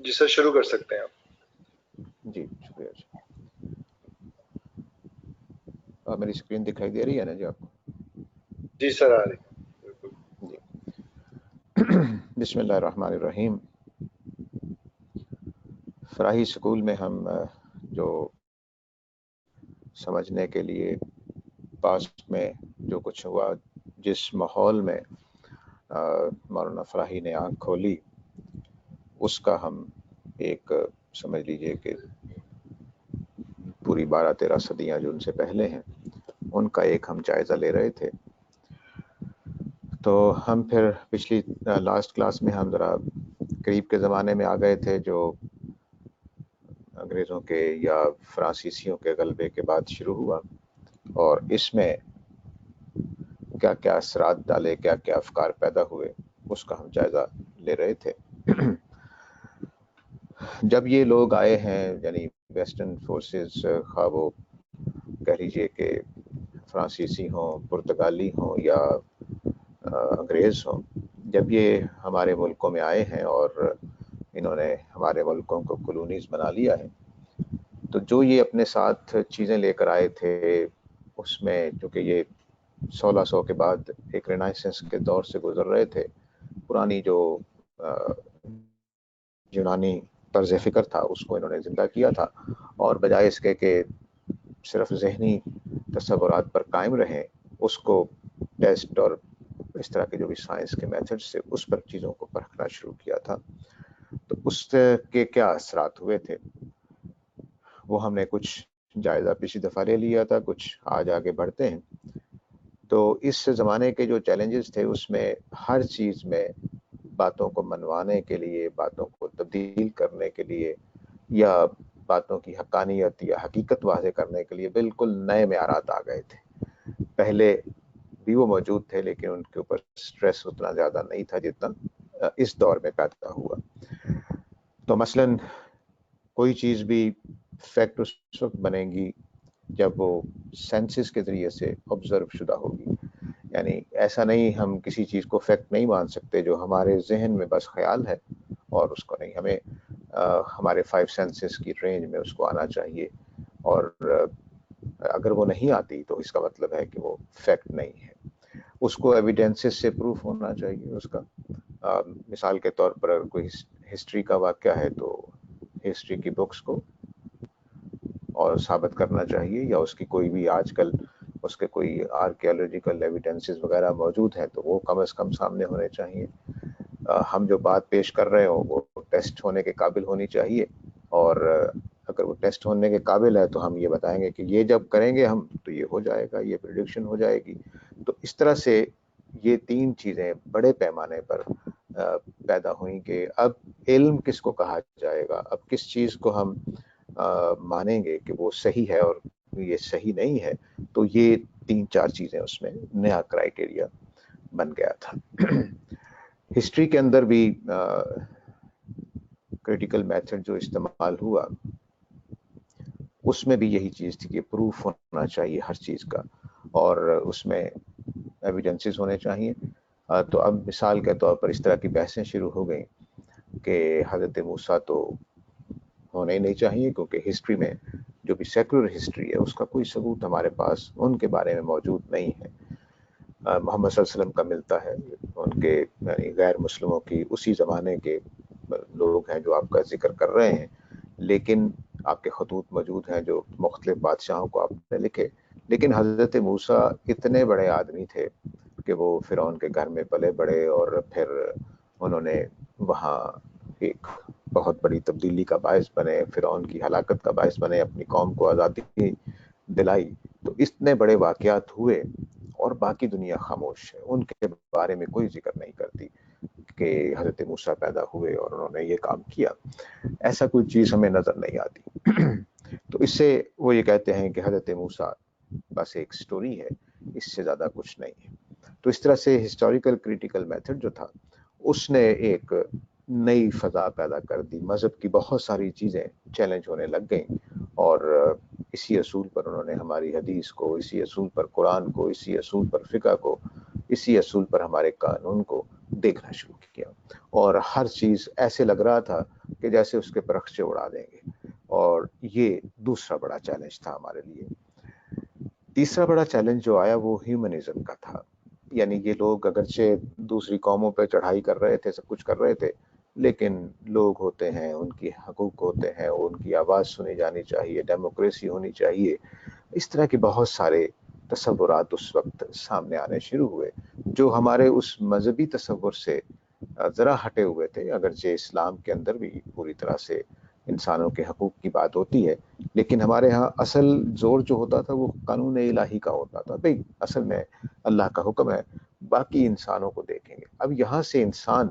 جی سر، شروع کر سکتے ہیں آپ۔ جی شکریہ جی۔ میری اسکرین دکھائی دے رہی ہے نا جی آپ کو؟ جی سر آ رہی ہے، بالکل جی۔ بسم اللہ الرحمن الرحیم۔ فراہی سکول میں ہم جو سمجھنے کے لیے پاسٹ میں جو کچھ ہوا، جس ماحول میں مولانا فراہی نے آنکھ کھولی، اس کا ہم ایک سمجھ لیجئے کہ پوری 12-13 صدیاں جو ان سے پہلے ہیں ان کا ایک ہم جائزہ لے رہے تھے۔ تو ہم پھر پچھلی لاسٹ کلاس میں ہم ذرا قریب کے زمانے میں آ گئے تھے، جو انگریزوں کے یا فرانسیسیوں کے غلبے کے بعد شروع ہوا، اور اس میں کیا کیا اثرات ڈالے، کیا کیا افکار پیدا ہوئے، اس کا ہم جائزہ لے رہے تھے۔ جب یہ لوگ آئے ہیں، یعنی ویسٹرن فورسز، خواہ وہ کہہ لیجیے کہ فرانسیسی ہوں، پرتگالی ہوں یا انگریز ہوں، جب یہ ہمارے ملکوں میں آئے ہیں اور انہوں نے ہمارے ملکوں کو کالونیز بنا لیا ہے، تو جو یہ اپنے ساتھ چیزیں لے کر آئے تھے، اس میں چونکہ یہ 1600 کے بعد ایک رینائسنس کے دور سے گزر رہے تھے، پرانی جو یونانی طرز فکر تھا اس کو انہوں نے زندہ کیا تھا، اور بجائے اس کے کہ صرف ذہنی تصورات پر قائم رہیں، اس کو ٹیسٹ اور اس طرح کے جو بھی سائنس کے میتھڈ سے اس پر چیزوں کو پرکھنا شروع کیا تھا۔ تو اس کے کیا اثرات ہوئے تھے وہ ہم نے کچھ جائزہ پچھلی دفعہ لے لیا تھا، کچھ آج آگے بڑھتے ہیں۔ تو اس زمانے کے جو چیلنجز تھے، اس میں ہر چیز میں باتوں کو منوانے کے لیے، باتوں کو تبدیل کرنے کے لیے، یا باتوں کی حقانیت یا حقیقت واضح کرنے کے لیے بالکل نئے معیارات آ گئے تھے۔ پہلے بھی وہ موجود تھے لیکن ان کے اوپر سٹریس اتنا زیادہ نہیں تھا جتنا اس دور میں پیدا ہوا۔ تو مثلاً کوئی چیز بھی فیکٹ اس وقت بنے گی جب وہ سینسز کے ذریعے سے آبزرو شدہ ہوگی، یعنی ایسا نہیں، ہم کسی چیز کو فیکٹ نہیں مان سکتے جو ہمارے ذہن میں بس خیال ہے اور اس کو نہیں، ہمیں ہمارے 5 سینسز کی رینج میں اس کو آنا چاہیے، اور اگر وہ نہیں آتی تو اس کا مطلب ہے کہ وہ فیکٹ نہیں ہے، اس کو ایویڈینسز سے پروف ہونا چاہیے اس کا۔ مثال کے طور پر اگر کوئی ہسٹری کا واقعہ ہے تو ہسٹری کی بکس کو اور ثابت کرنا چاہیے، یا اس کی کوئی بھی آج کل اس کے کوئی آرکیالوجیکل ایویڈنسز وغیرہ موجود ہیں تو وہ کم از کم سامنے ہونے چاہیے۔ ہم جو بات پیش کر رہے ہوں وہ ٹیسٹ ہونے کے قابل ہونی چاہیے، اور اگر وہ ٹیسٹ ہونے کے قابل ہے تو ہم یہ بتائیں گے کہ یہ جب کریں گے ہم تو یہ ہو جائے گا، یہ پریڈکشن ہو جائے گی۔ تو اس طرح سے یہ 3 چیزیں بڑے پیمانے پر پیدا ہوئیں کہ اب علم کس کو کہا جائے گا، اب کس چیز کو ہم مانیں گے کہ وہ صحیح ہے اور یہ صحیح نہیں ہے۔ تو یہ 3-4 چیزیں اس میں نیا کرائیٹیریا بن گیا تھا۔ ہسٹری کے اندر بھی کریٹیکل میتھڈ جو استعمال ہوا اس میں بھی یہی چیز تھی کہ پروف ہونا چاہیے ہر چیز کا، اور اس میں ایویڈنسز ہونے چاہیے۔ تو اب مثال کے طور پر اس طرح کی بحثیں شروع ہو گئیں کہ حضرت موسیٰ تو ہونے ہی نہیں چاہیے، کیونکہ ہسٹری میں جو بھی سیکولر ہسٹری ہے اس کا کوئی ثبوت ہمارے پاس ان کے بارے میں موجود نہیں ہے۔ محمد صلی اللہ علیہ وسلم کا ملتا ہے، ان کے یعنی غیر مسلموں کی اسی زمانے کے لوگ ہیں جو آپ کا ذکر کر رہے ہیں، لیکن آپ کے خطوط موجود ہیں جو مختلف بادشاہوں کو آپ نے لکھے، لیکن حضرت موسیٰ اتنے بڑے آدمی تھے کہ وہ فرعون کے گھر میں پلے بڑھے، اور پھر انہوں نے وہاں ایک بہت بڑی تبدیلی کا باعث بنے، فرعون کی ہلاکت کا باعث بنے، اپنی قوم کو آزادی دلائی۔ تو اتنے بڑے واقعات ہوئے اور باقی دنیا خاموش ہے، ان کے بارے میں کوئی ذکر نہیں کرتی کہ حضرت موسیٰ پیدا ہوئے اور انہوں نے یہ کام کیا۔ ایسا کوئی چیز ہمیں نظر نہیں آتی۔ تو اس سے وہ یہ کہتے ہیں کہ حضرت موسیٰ بس ایک سٹوری ہے، اس سے زیادہ کچھ نہیں ہے۔ تو اس طرح سے ہسٹوریکل کریٹیکل میتھڈ جو تھا اس نے ایک نئی فضا پیدا کر دی، مذہب کی بہت ساری چیزیں چیلنج ہونے لگ گئیں، اور اسی اصول پر انہوں نے ہماری حدیث کو، اسی اصول پر قرآن کو، اسی اصول پر فقہ کو، اسی اصول پر ہمارے قانون کو دیکھنا شروع کیا اور ہر چیز ایسے لگ رہا تھا کہ جیسے اس کے پرخچے اڑا دیں گے. اور یہ دوسرا بڑا چیلنج تھا ہمارے لیے. تیسرا بڑا چیلنج جو آیا وہ ہیومنزم کا تھا. یعنی یہ لوگ اگرچہ دوسری قوموں پہ چڑھائی کر رہے تھے, سب کچھ کر رہے تھے, لیکن لوگ ہوتے ہیں, ان کی حقوق ہوتے ہیں, ان کی آواز سنی جانی چاہیے, ڈیموکریسی ہونی چاہیے. اس طرح کے بہت سارے تصورات اس وقت سامنے آنے شروع ہوئے جو ہمارے اس مذہبی تصور سے ذرا ہٹے ہوئے تھے. اگرچہ اسلام کے اندر بھی پوری طرح سے انسانوں کے حقوق کی بات ہوتی ہے, لیکن ہمارے ہاں اصل زور جو ہوتا تھا وہ قانون الہی کا ہوتا تھا. بھئی اصل میں اللہ کا حکم ہے, باقی انسانوں کو دیکھیں گے. اب یہاں سے انسان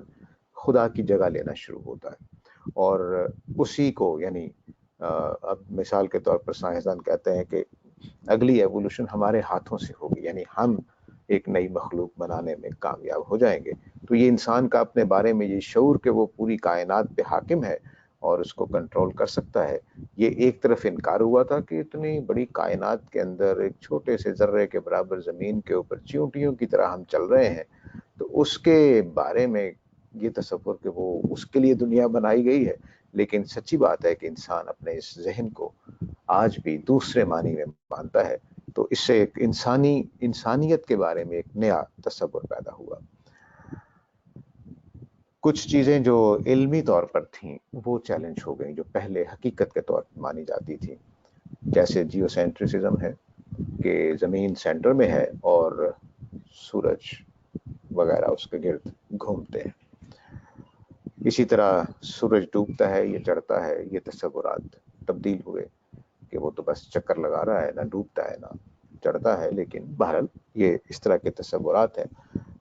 خدا کی جگہ لینا شروع ہوتا ہے اور اسی کو, یعنی اب مثال کے طور پر سائنسدان کہتے ہیں کہ اگلی ایوولوشن ہمارے ہاتھوں سے ہوگی, یعنی ہم ایک نئی مخلوق بنانے میں کامیاب ہو جائیں گے. تو یہ انسان کا اپنے بارے میں یہ شعور کہ وہ پوری کائنات پہ حاکم ہے اور اس کو کنٹرول کر سکتا ہے, یہ ایک طرف انکار ہوا تھا کہ اتنی بڑی کائنات کے اندر ایک چھوٹے سے ذرے کے برابر زمین کے اوپر چیونٹیوں کی طرح ہم چل رہے ہیں. تو اس کے بارے میں یہ تصور کہ وہ اس کے لیے دنیا بنائی گئی ہے. لیکن سچی بات ہے کہ انسان اپنے اس ذہن کو آج بھی دوسرے معنی میں مانتا ہے. تو اس سے ایک انسانیت کے بارے میں ایک نیا تصور پیدا ہوا. کچھ چیزیں جو علمی طور پر تھیں وہ چیلنج ہو گئیں جو پہلے حقیقت کے طور پر مانی جاتی تھیں, جیسے جیو سینٹریسزم ہے کہ زمین سینٹر میں ہے اور سورج وغیرہ اس کے گرد گھومتے ہیں. اسی طرح سورج ڈوبتا ہے یا چڑھتا ہے, یہ تصورات تبدیل ہوئے کہ وہ تو بس چکر لگا رہا ہے, نہ ڈوبتا ہے نہ چڑھتا ہے. لیکن بہرحال یہ اس طرح کے تصورات ہیں.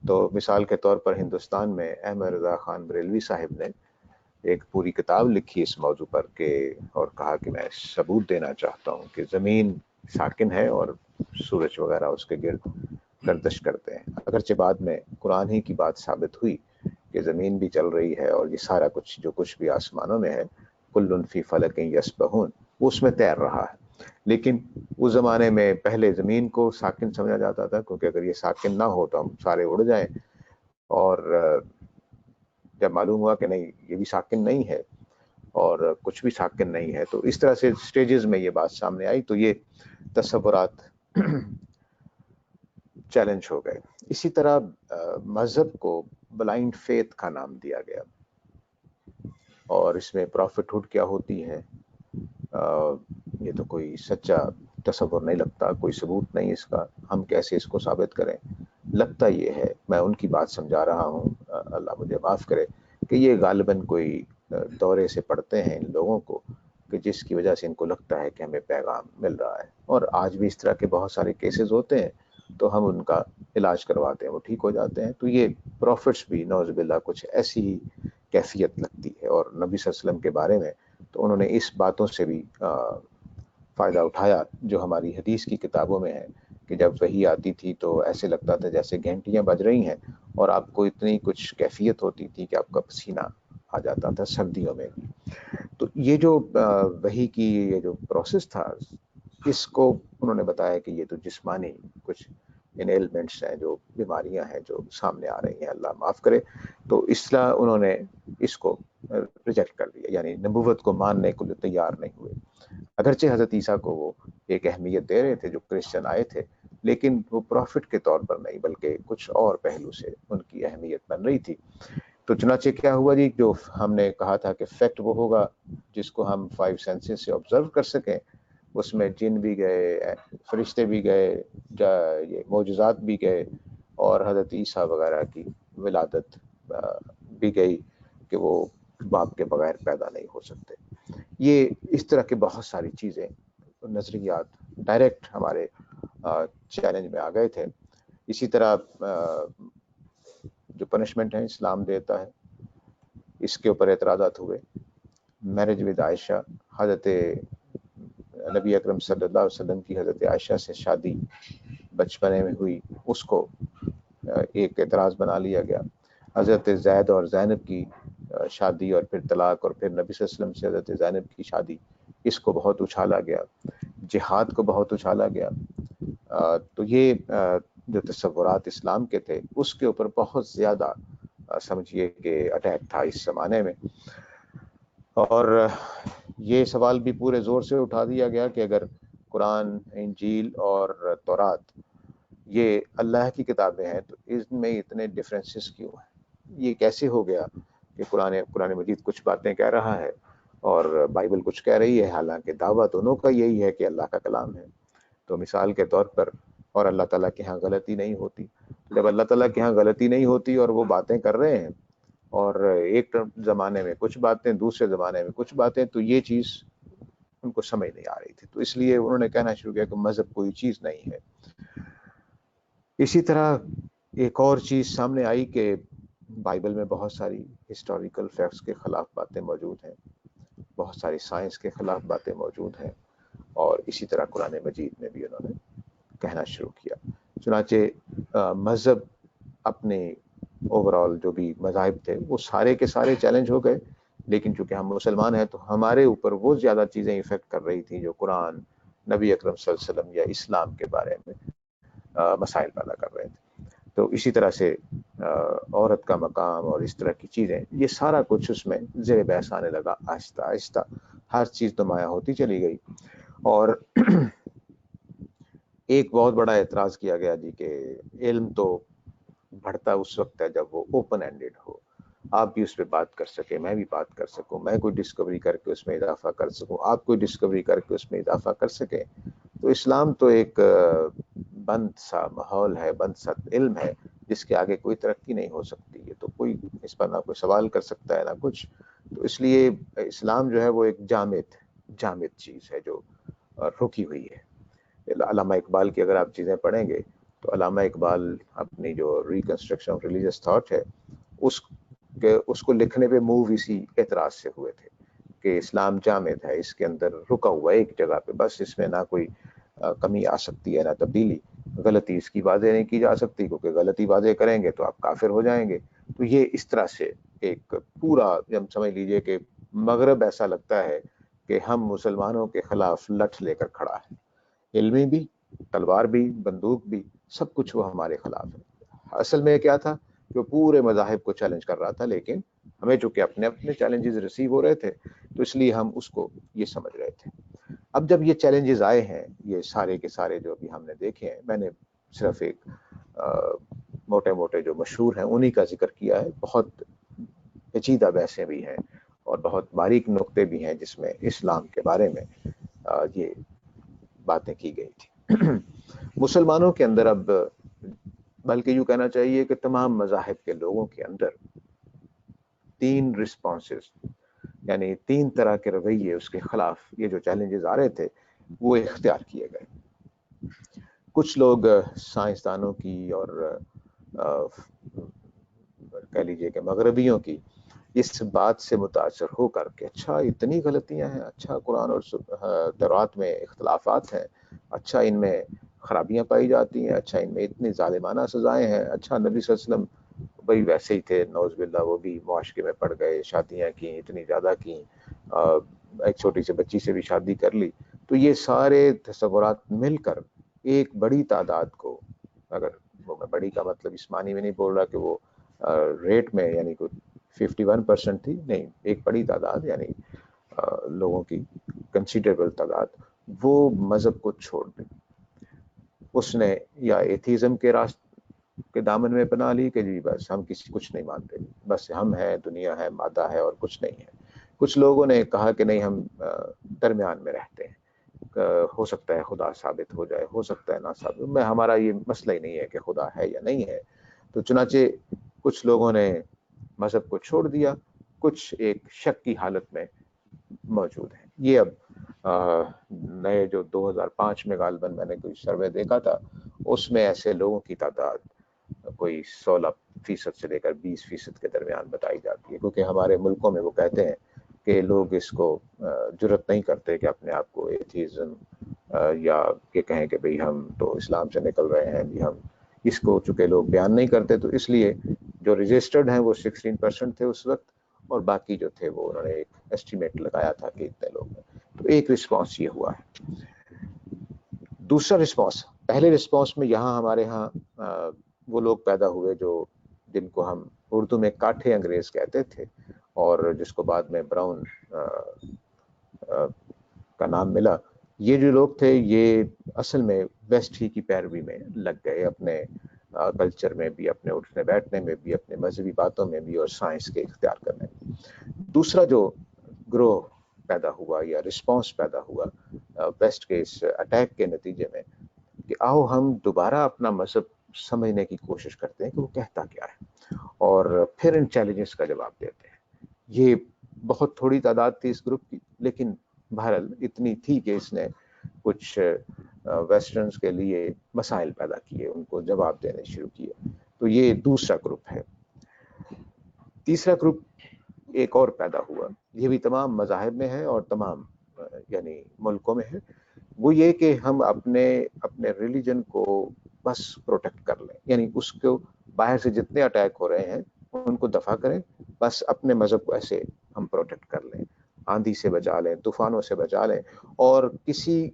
تو مثال کے طور پر ہندوستان میں احمد رضا خان بریلوی صاحب نے ایک پوری کتاب لکھی اس موضوع پر کہ, اور کہا کہ میں ثبوت دینا چاہتا ہوں کہ زمین ساکن ہے اور سورج وغیرہ اس کے گرد گردش کرتے ہیں. اگرچہ بعد میں قرآن ہی کی بات ثابت ہوئی کہ زمین بھی چل رہی ہے اور یہ سارا کچھ جو کچھ بھی آسمانوں میں ہے کل فی فلک یسبحون, وہ اس میں تیر رہا ہے. لیکن اس زمانے میں پہلے زمین کو ساکن سمجھا جاتا تھا کیونکہ اگر یہ ساکن نہ ہو تو ہم سارے اڑ جائیں, اور جب معلوم ہوا کہ نہیں یہ بھی ساکن نہیں ہے اور کچھ بھی ساکن نہیں ہے, تو اس طرح سے سٹیجز میں یہ بات سامنے آئی. تو یہ تصورات چیلنج ہو گئے. اسی طرح مذہب کو بلائنڈ فیتھ کا نام دیا گیا اور اس میں پروفٹ ہوڈ کیا ہوتی ہے یہ تو کوئی سچا تصور نہیں لگتا, کوئی ثبوت نہیں اس کا, ہم کیسے اس کو ثابت کریں. لگتا یہ ہے, میں ان کی بات سمجھا رہا ہوں, اللہ مجھے معاف کرے, کہ یہ غالباً کوئی دورے سے پڑھتے ہیں ان لوگوں کو کہ جس کی وجہ سے ان کو لگتا ہے کہ ہمیں پیغام مل رہا ہے. اور آج بھی اس طرح کے بہت سارے کیسز ہوتے ہیں تو ہم ان کا علاج کرواتے ہیں, وہ ٹھیک ہو جاتے ہیں. تو یہ پروفٹس بھی نعوذ باللہ کچھ ایسی ہی کیفیت لگتی ہے. اور نبی صلی اللہ علیہ وسلم کے بارے میں تو انہوں نے اس باتوں سے بھی فائدہ اٹھایا جو ہماری حدیث کی کتابوں میں ہے کہ جب وحی آتی تھی تو ایسے لگتا تھا جیسے گھنٹیاں بج رہی ہیں اور آپ کو اتنی کچھ کیفیت ہوتی تھی کہ آپ کا پسینہ آ جاتا تھا سردیوں میں بھی. تو یہ جو وحی کی یہ جو پروسیس تھا, اس کو انہوں نے بتایا کہ یہ تو جسمانی کچھ ان ایلمنٹس ہیں, جو بیماریاں ہیں جو سامنے آ رہی ہیں, اللہ معاف کرے. تو اس طرح انہوں نے اس کو ریجیکٹ کر دیا, یعنی نبوت کو ماننے کو تیار نہیں ہوئے. اگرچہ حضرت عیسیٰ کو وہ ایک اہمیت دے رہے تھے جو کرسچن آئے تھے, لیکن وہ پروفٹ کے طور پر نہیں بلکہ کچھ اور پہلو سے ان کی اہمیت بن رہی تھی. تو چنانچہ کیا ہوا جی, جو ہم نے کہا تھا کہ فیکٹ وہ ہوگا جس کو ہم 5 سینسز سے آبزرو کر سکیں, اس میں جن بھی گئے, فرشتے بھی گئے, یہ معجزات بھی گئے, اور حضرت عیسیٰ وغیرہ کی ولادت بھی گئی کہ وہ باپ کے بغیر پیدا نہیں ہو سکتے. یہ اس طرح کے بہت ساری چیزیں, نظریات ڈائریکٹ ہمارے چیلنج میں آ گئے تھے. اسی طرح جو پنشمنٹ ہے اسلام دیتا ہے, اس کے اوپر اعتراضات ہوئے. میرج ود عائشہ, حضرت نبی اکرم صلی اللہ علیہ وسلم کی حضرت عائشہ سے شادی بچپنے میں ہوئی, اس کو ایک اعتراض بنا لیا گیا. حضرت زید اور زینب کی شادی اور پھر طلاق, اور پھر نبی صلی اللہ علیہ وسلم سے حضرت زینب کی شادی, اس کو بہت اچھالا گیا. جہاد کو بہت اچھالا گیا. تو یہ جو تصورات اسلام کے تھے اس کے اوپر بہت زیادہ سمجھیے کہ اٹیک تھا اس زمانے میں. اور یہ سوال بھی پورے زور سے اٹھا دیا گیا کہ اگر قرآن، انجیل اور تورات یہ اللہ کی کتابیں ہیں تو ان میں اتنے ڈفرینسز کیوں ہیں؟ یہ کیسے ہو گیا کہ قرآن مجید کچھ باتیں کہہ رہا ہے اور بائبل کچھ کہہ رہی ہے، حالانکہ دعویٰ دونوں کا یہی ہے کہ اللہ کا کلام ہے. تو مثال کے طور پر، اور اللہ تعالیٰ کے ہاں غلطی نہیں ہوتی. جب اللہ تعالیٰ کے ہاں غلطی نہیں ہوتی اور وہ باتیں کر رہے ہیں، اور ایک زمانے میں کچھ باتیں، دوسرے زمانے میں کچھ باتیں، تو یہ چیز ان کو سمجھ نہیں آ رہی تھی. تو اس لیے انہوں نے کہنا شروع کیا کہ مذہب کوئی چیز نہیں ہے. اسی طرح ایک اور چیز سامنے آئی کہ بائبل میں بہت ساری ہسٹوریکل فیکٹس کے خلاف باتیں موجود ہیں، بہت ساری سائنس کے خلاف باتیں موجود ہیں، اور اسی طرح قرآن مجید میں بھی انہوں نے کہنا شروع کیا. چنانچہ مذہب اپنے اوورال جو بھی مذاہب تھے وہ سارے کے سارے چیلنج ہو گئے، لیکن چونکہ ہم مسلمان ہیں تو ہمارے اوپر وہ زیادہ چیزیں افیکٹ کر رہی تھیں جو قرآن، نبی اکرم صلی اللہ علیہ وسلم یا اسلام کے بارے میں مسائل پیدا کر رہے تھے. تو اسی طرح سے عورت کا مقام اور اس طرح کی چیزیں، یہ سارا کچھ اس میں زیر بحث آنے لگا. آہستہ آہستہ ہر چیز نمایاں ہوتی چلی گئی. اور ایک بہت بڑا اعتراض کیا گیا جی کہ علم تو بڑھتا اس وقت ہے جب وہ اوپن اینڈیڈ ہو، آپ بھی اس پہ بات کر سکیں، میں بھی بات کر سکوں، میں کوئی ڈسکوری کر کے اس میں اضافہ کر سکوں، آپ کوئی ڈسکوری کر کے اس میں اضافہ کر سکیں. تو اسلام تو ایک بند سا ماحول ہے، بند سا علم ہے جس کے آگے کوئی ترقی نہیں ہو سکتی. یہ تو کوئی اس پر نہ کوئی سوال کر سکتا ہے نہ کچھ. تو اس لیے اسلام جو ہے وہ ایک جامد چیز ہے جو رکی ہوئی ہے. علامہ اقبال کی اگر آپ چیزیں پڑھیں گے تو علامہ اقبال اپنی جو ریکنسٹرکشن آف ریلیجیس تھاٹ ہے اس کو لکھنے پہ موو اسی اعتراض سے ہوئے تھے کہ اسلام جامد ہے، اس کے اندر رکا ہوا ہے ایک جگہ پہ، بس اس میں نہ کوئی کمی آ سکتی ہے نہ تبدیلی. غلطی اس کی واضح نہیں کی جا سکتی کیونکہ غلطی واضح کریں گے تو آپ کافر ہو جائیں گے. تو یہ اس طرح سے ایک پورا، جب سمجھ لیجئے کہ مغرب ایسا لگتا ہے کہ ہم مسلمانوں کے خلاف لٹھ لے کر کھڑا ہے، علمی بھی، تلوار بھی، بندوق بھی، سب کچھ وہ ہمارے خلاف ہے. اصل میں کیا تھا کہ وہ پورے مذاہب کو چیلنج کر رہا تھا، لیکن ہمیں چونکہ اپنے اپنے چیلنجز ریسیو ہو رہے تھے تو اس لیے ہم اس کو یہ سمجھ رہے تھے. اب جب یہ چیلنجز آئے ہیں، یہ سارے کے سارے جو ابھی ہم نے دیکھے ہیں، میں نے صرف ایک موٹے موٹے جو مشہور ہیں انہی کا ذکر کیا ہے. بہت پیچیدہ بحثیں بھی ہیں اور بہت باریک نقطے بھی ہیں جس میں اسلام کے بارے میں یہ باتیں کی گئی تھی. مسلمانوں کے اندر اب، بلکہ یوں کہنا چاہیے کہ تمام مذاہب کے لوگوں کے اندر 3 رسپانسز، یعنی 3 طرح کے رویے اس کے خلاف یہ جو چیلنجز آ رہے تھے وہ اختیار کیے گئے. کچھ لوگ سائنسدانوں کی اور کہہ لیجیے کہ مغربیوں کی اس بات سے متاثر ہو کر کہ اچھا اتنی غلطیاں ہیں، اچھا قرآن اور تورات میں اختلافات ہیں، اچھا ان میں خرابیاں پائی جاتی ہیں، اچھا ان میں اتنی ظالمانہ سزائیں ہیں، اچھا نبی صلی اللہ علیہ وسلم وہی ویسے ہی تھے، نعوذ باللہ وہ بھی معاشقے میں پڑ گئے، شادیاں کی اتنی زیادہ کی، ایک چھوٹی سی بچی سے بھی شادی کر لی. تو یہ سارے تصورات مل کر ایک بڑی تعداد کو، اگر وہ میں بڑی کا مطلب اس معنی میں نہیں بول رہا کہ وہ ریٹ میں یعنی کوئی 51% تھی، نہیں، ایک بڑی تعداد یعنی لوگوں کی کنسیڈریبل تعداد وہ مذہب کو چھوڑ دی. اس نے یا ایتھیزم کے کے دامن میں پناہ لی کہ جی بس ہم کچھ نہیں مانتے، بس ہم ہیں، دنیا ہے، مادہ ہے اور کچھ نہیں ہے. کچھ لوگوں نے کہا کہ نہیں، ہم درمیان میں رہتے ہیں، ہو سکتا ہے خدا ثابت ہو جائے، ہو سکتا ہے نہ ثابت، میں ہمارا یہ مسئلہ ہی نہیں ہے کہ خدا ہے یا نہیں ہے. تو چنانچہ کچھ لوگوں نے مذہب کو چھوڑ دیا، کچھ ایک شک کی حالت میں موجود ہیں. یہ اب نئے جو 2005 میں غالباً میں نے کوئی سروے دیکھا تھا، اس میں ایسے لوگوں کی تعداد کوئی 16% سے لے کر 20% کے درمیان بتائی جاتی ہے. کیونکہ ہمارے ملکوں میں وہ کہتے ہیں کہ لوگ اس کو جرت نہیں کرتے کہ اپنے آپ کو ایتھیزم یا کہ کہیں کہ بھئی ہم تو اسلام سے نکل رہے ہیں، بھی ہم اس کو چونکہ لوگ بیان نہیں کرتے، تو اس لیے جو رجسٹرڈ ہیں وہ 16% تھے اس وقت، اور باقی جو تھے وہ انہوں نے ایک ایسٹیمیٹ لگایا تھا کہ اتنے لوگ ہیں. تو ایک رسپانس یہ ہوا ہے. دوسرا رسپانس، پہلے رسپانس میں یہاں ہمارے ہاں وہ لوگ پیدا ہوئے جو جن کو ہم اردو میں کاٹھے انگریز کہتے تھے اور جس کو بعد میں براؤن کا نام ملا، یہ جو لوگ تھے یہ اصل میں ویسٹ ہی کی پیروی میں لگ گئے، اپنے کلچر میں بھی، اپنے اٹھنے بیٹھنے میں بھی، اپنے مذہبی باتوں میں بھی اور سائنس کے اختیار کرنے میں۔ دوسرا جو گروہ پیدا ہوا یا رسپانس پیدا ہوا ویسٹ کے اس اٹیک کے نتیجے میں کہ آؤ ہم دوبارہ اپنا مذہب سمجھنے کی کوشش کرتے ہیں کہ وہ کہتا کیا ہے اور پھر ان چیلنجز کا جواب دیتے ہیں۔ یہ بہت تھوڑی تعداد تھی اس گروپ کی، لیکن بہرحال اتنی تھی کہ اس نے کچھ ویسٹرنز کے لیے مسائل پیدا کیے، ان کو جواب دینے شروع کیے۔ تو یہ دوسرا گروپ ہے۔ تیسرا گروپ ایک اور پیدا ہوا، یہ بھی تمام مذاہب میں ہے اور تمام یعنی ملکوں میں ہے، وہ یہ کہ ہم اپنے ریلیجن کو بس پروٹیکٹ کر لیں، یعنی اس کو باہر سے جتنے اٹیک ہو رہے ہیں ان کو دفع کریں، بس اپنے مذہب کو ایسے ہم پروٹیکٹ کر لیں، آندھی سے بچا لیں، طوفانوں سے بچا لیں، اور کسی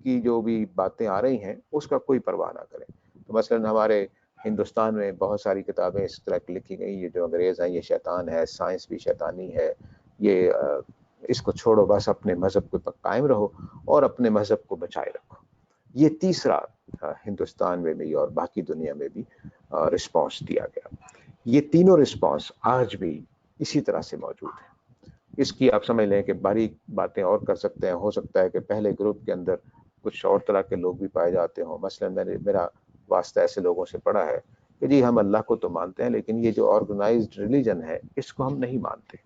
کی جو بھی باتیں آ رہی ہیں اس کا کوئی پرواہ نہ کریں۔ تو مثلا ہمارے ہندوستان میں بہت ساری کتابیں اس طرح کی لکھی گئی، یہ جو انگریز ہیں یہ شیطان ہے، سائنس بھی شیطانی ہے، یہ اس کو چھوڑو، بس اپنے مذہب کو قائم رہو اور اپنے مذہب کو بچائے رکھو۔ یہ تیسرا ہندوستان میں بھی اور باقی دنیا میں بھی رسپانس دیا گیا۔ یہ تینوں رسپانس آج بھی اسی طرح سے موجود ہیں۔ اس کی آپ سمجھ لیں کہ باریک باتیں اور کر سکتے ہیں، ہو سکتا ہے کہ پہلے گروپ کے اندر کچھ اور طرح کے لوگ بھی پائے جاتے ہوں، مثلا میرا واسطہ ایسے لوگوں سے پڑا ہے کہ جی ہم اللہ کو تو مانتے ہیں لیکن یہ جو آرگنائزڈ ریلیجن ہے اس کو ہم نہیں مانتے۔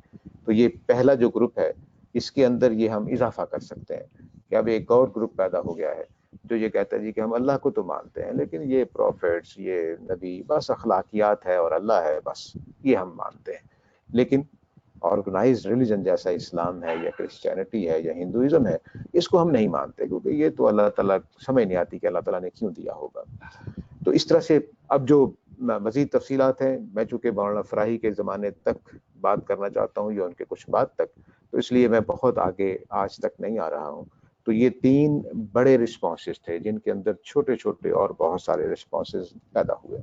تو یہ پہلا جو گروپ ہے اس کے اندر یہ ہم اضافہ کر سکتے ہیں کہ اب ایک اور گروپ پیدا ہو گیا ہے جو یہ کہتا ہے جی کہ ہم اللہ کو تو مانتے ہیں لیکن یہ پروفیٹس، یہ نبی، بس اخلاقیات ہے اور اللہ ہے، بس یہ ہم مانتے ہیں، لیکن آرگنائزڈ ریلیجن جیسا اسلام ہے یا کرسچینٹی ہے یا ہندوازم ہے اس کو ہم نہیں مانتے، کیونکہ یہ تو اللہ تعالیٰ سمجھ نہیں آتی کہ اللہ تعالیٰ نے کیوں دیا ہوگا۔ تو اس طرح سے اب جو مزید تفصیلات ہیں، میں چونکہ مولانا فراہی کے زمانے تک بات کرنا چاہتا ہوں یا ان کے کچھ بعد تک، تو اس لیے میں بہت آگے آج تک نہیں آ رہا ہوں۔ تو یہ تین بڑے رسپانسز تھے جن کے اندر چھوٹے چھوٹے اور بہت سارے رسپانسز پیدا ہوئے۔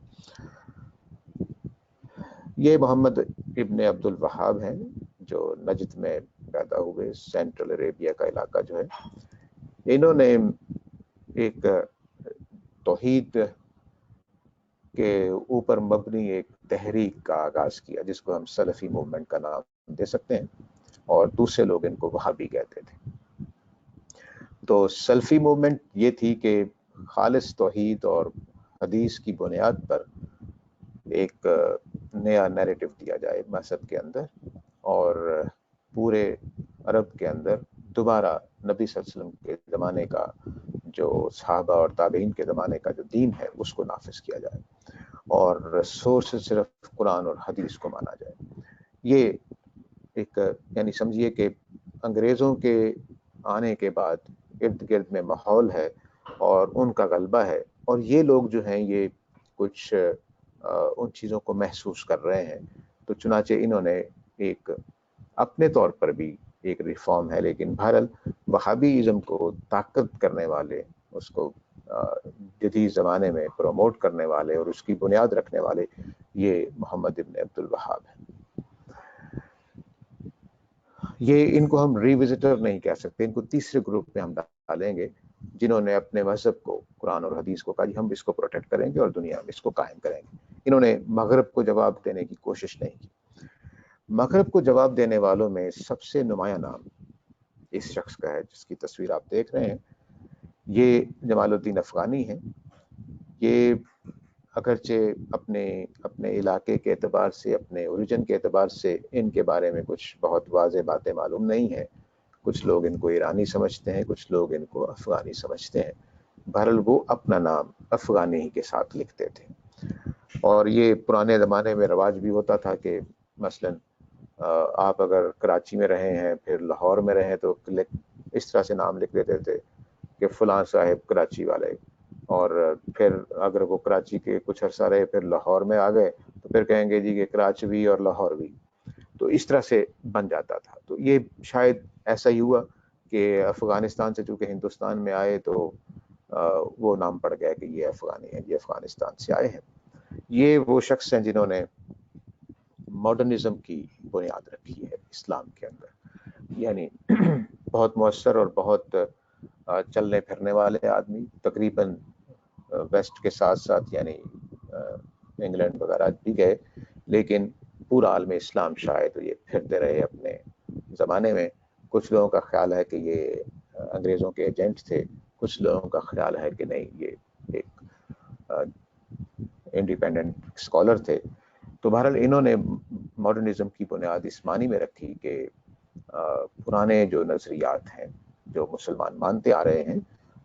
یہ محمد ابن عبد الوہاب ہیں جو نجد میں پیدا ہوئے، سینٹرل عربیہ کا علاقہ جو ہے۔ انہوں نے ایک توحید کے اوپر مبنی ایک تحریک کا آغاز کیا جس کو ہم سلفی موومنٹ کا نام دے سکتے ہیں، اور دوسرے لوگ ان کو وہابی کہتے تھے۔ تو سلفی موومنٹ یہ تھی کہ خالص توحید اور حدیث کی بنیاد پر ایک نیا نیریٹو دیا جائے مذہب کے اندر، اور پورے عرب کے اندر دوبارہ نبی صلی اللہ علیہ وسلم کے زمانے کا جو صحابہ اور تابعین کے زمانے کا جو دین ہے اس کو نافذ کیا جائے اور سورس صرف قرآن اور حدیث کو مانا جائے۔ یہ ایک یعنی سمجھیے کہ انگریزوں کے آنے کے بعد ارد گرد میں ماحول ہے اور ان کا غلبہ ہے، اور یہ لوگ جو ہیں یہ کچھ ان چیزوں کو محسوس کر رہے ہیں، تو چنانچہ انہوں نے ایک اپنے طور پر بھی ایک ریفارم ہے، لیکن بہرحال وہابی ازم کو طاقت کرنے والے، اس کو جدید زمانے میں پروموٹ کرنے والے اور اس کی بنیاد رکھنے والے یہ محمد ابن عبد الوہاب ہیں۔ یہ ان کو ہم ری وزٹر نہیں کہہ سکتے، ان کو تیسرے گروپ میں ہم ڈالیں گے جنہوں نے اپنے مذہب کو، قرآن اور حدیث کو کہا جی ہم اس کو پروٹیکٹ کریں گے اور دنیا میں اس کو قائم کریں گے۔ انہوں نے مغرب کو جواب دینے کی کوشش نہیں کی۔ مغرب کو جواب دینے والوں میں سب سے نمایاں نام اس شخص کا ہے جس کی تصویر آپ دیکھ رہے ہیں، یہ جمال الدین افغانی ہیں۔ یہ اگرچہ اپنے علاقے کے اعتبار سے، اپنے اوریجن کے اعتبار سے ان کے بارے میں کچھ بہت واضح باتیں معلوم نہیں ہیں، کچھ لوگ ان کو ایرانی سمجھتے ہیں، کچھ لوگ ان کو افغانی سمجھتے ہیں، بہرحال وہ اپنا نام افغانی ہی کے ساتھ لکھتے تھے۔ اور یہ پرانے زمانے میں رواج بھی ہوتا تھا کہ مثلا آپ اگر کراچی میں رہے ہیں پھر لاہور میں رہیں تو اس طرح سے نام لکھ دیتے تھے کہ فلاں صاحب کراچی والے، اور پھر اگر وہ کراچی کے کچھ عرصہ رہے پھر لاہور میں آ گئے تو پھر کہیں گے جی کہ کراچوی اور لاہوروی، تو اس طرح سے بن جاتا تھا۔ تو یہ شاید ایسا ہی ہوا کہ افغانستان سے چونکہ ہندوستان میں آئے تو وہ نام پڑ گیا کہ یہ افغانی ہیں، یہ افغانستان سے آئے ہیں۔ یہ وہ شخص ہیں جنہوں نے ماڈرنزم کی بنیاد رکھی ہے اسلام کے اندر، یعنی بہت مؤثر اور بہت چلنے پھرنے والے آدمی، تقریباً ویسٹ کے ساتھ ساتھ یعنی انگلینڈ وغیرہ بھی گئے، لیکن پورا عالم اسلام شاید یہ پھرتے رہے اپنے زمانے میں۔ کچھ لوگوں کا خیال ہے کہ یہ انگریزوں کے ایجنٹ تھے، کچھ لوگوں کا خیال ہے کہ نہیں، یہ ایک انڈیپینڈنٹ اسکالر تھے۔ تو بہرحال انہوں نے ماڈرنزم کی بنیاد اس معنی میں رکھی کہ پرانے جو نظریات ہیں جو مسلمان مانتے آ رہے ہیں،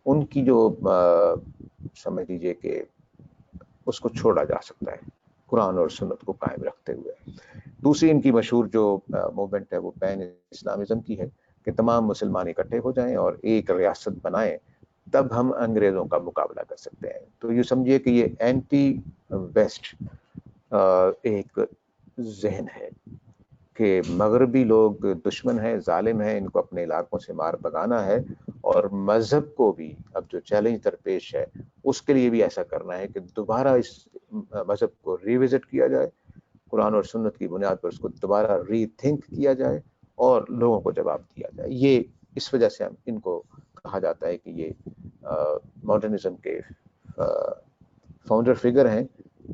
ان کی جو سمجھ لیجیے کہ اس کو چھوڑا جا سکتا ہے قرآن اور سنت کو قائم رکھتے ہوئے۔ دوسری ان کی مشہور جو موومنٹ ہے وہ پین اسلامزم کی ہے کہ تمام مسلمان اکٹھے ہو جائیں اور ایک ریاست بنائیں، تب ہم انگریزوں کا مقابلہ کر سکتے ہیں۔ تو یہ سمجھیے کہ یہ اینٹی ویسٹ ایک ذہن ہے کہ مغربی لوگ دشمن ہیں، ظالم ہیں، ان کو اپنے علاقوں سے مار بھگانا ہے، اور مذہب کو بھی اب جو چیلنج درپیش ہے اس کے لیے بھی ایسا کرنا ہے کہ دوبارہ اس مذہب کو ریوزٹ کیا جائے، قرآن اور سنت کی بنیاد پر اس کو دوبارہ ری تھنک کیا جائے اور لوگوں کو جواب دیا جائے۔ یہ اس وجہ سے ہم ان کو کہا جاتا ہے کہ یہ ماڈرنزم کے فاؤنڈر فگر ہیں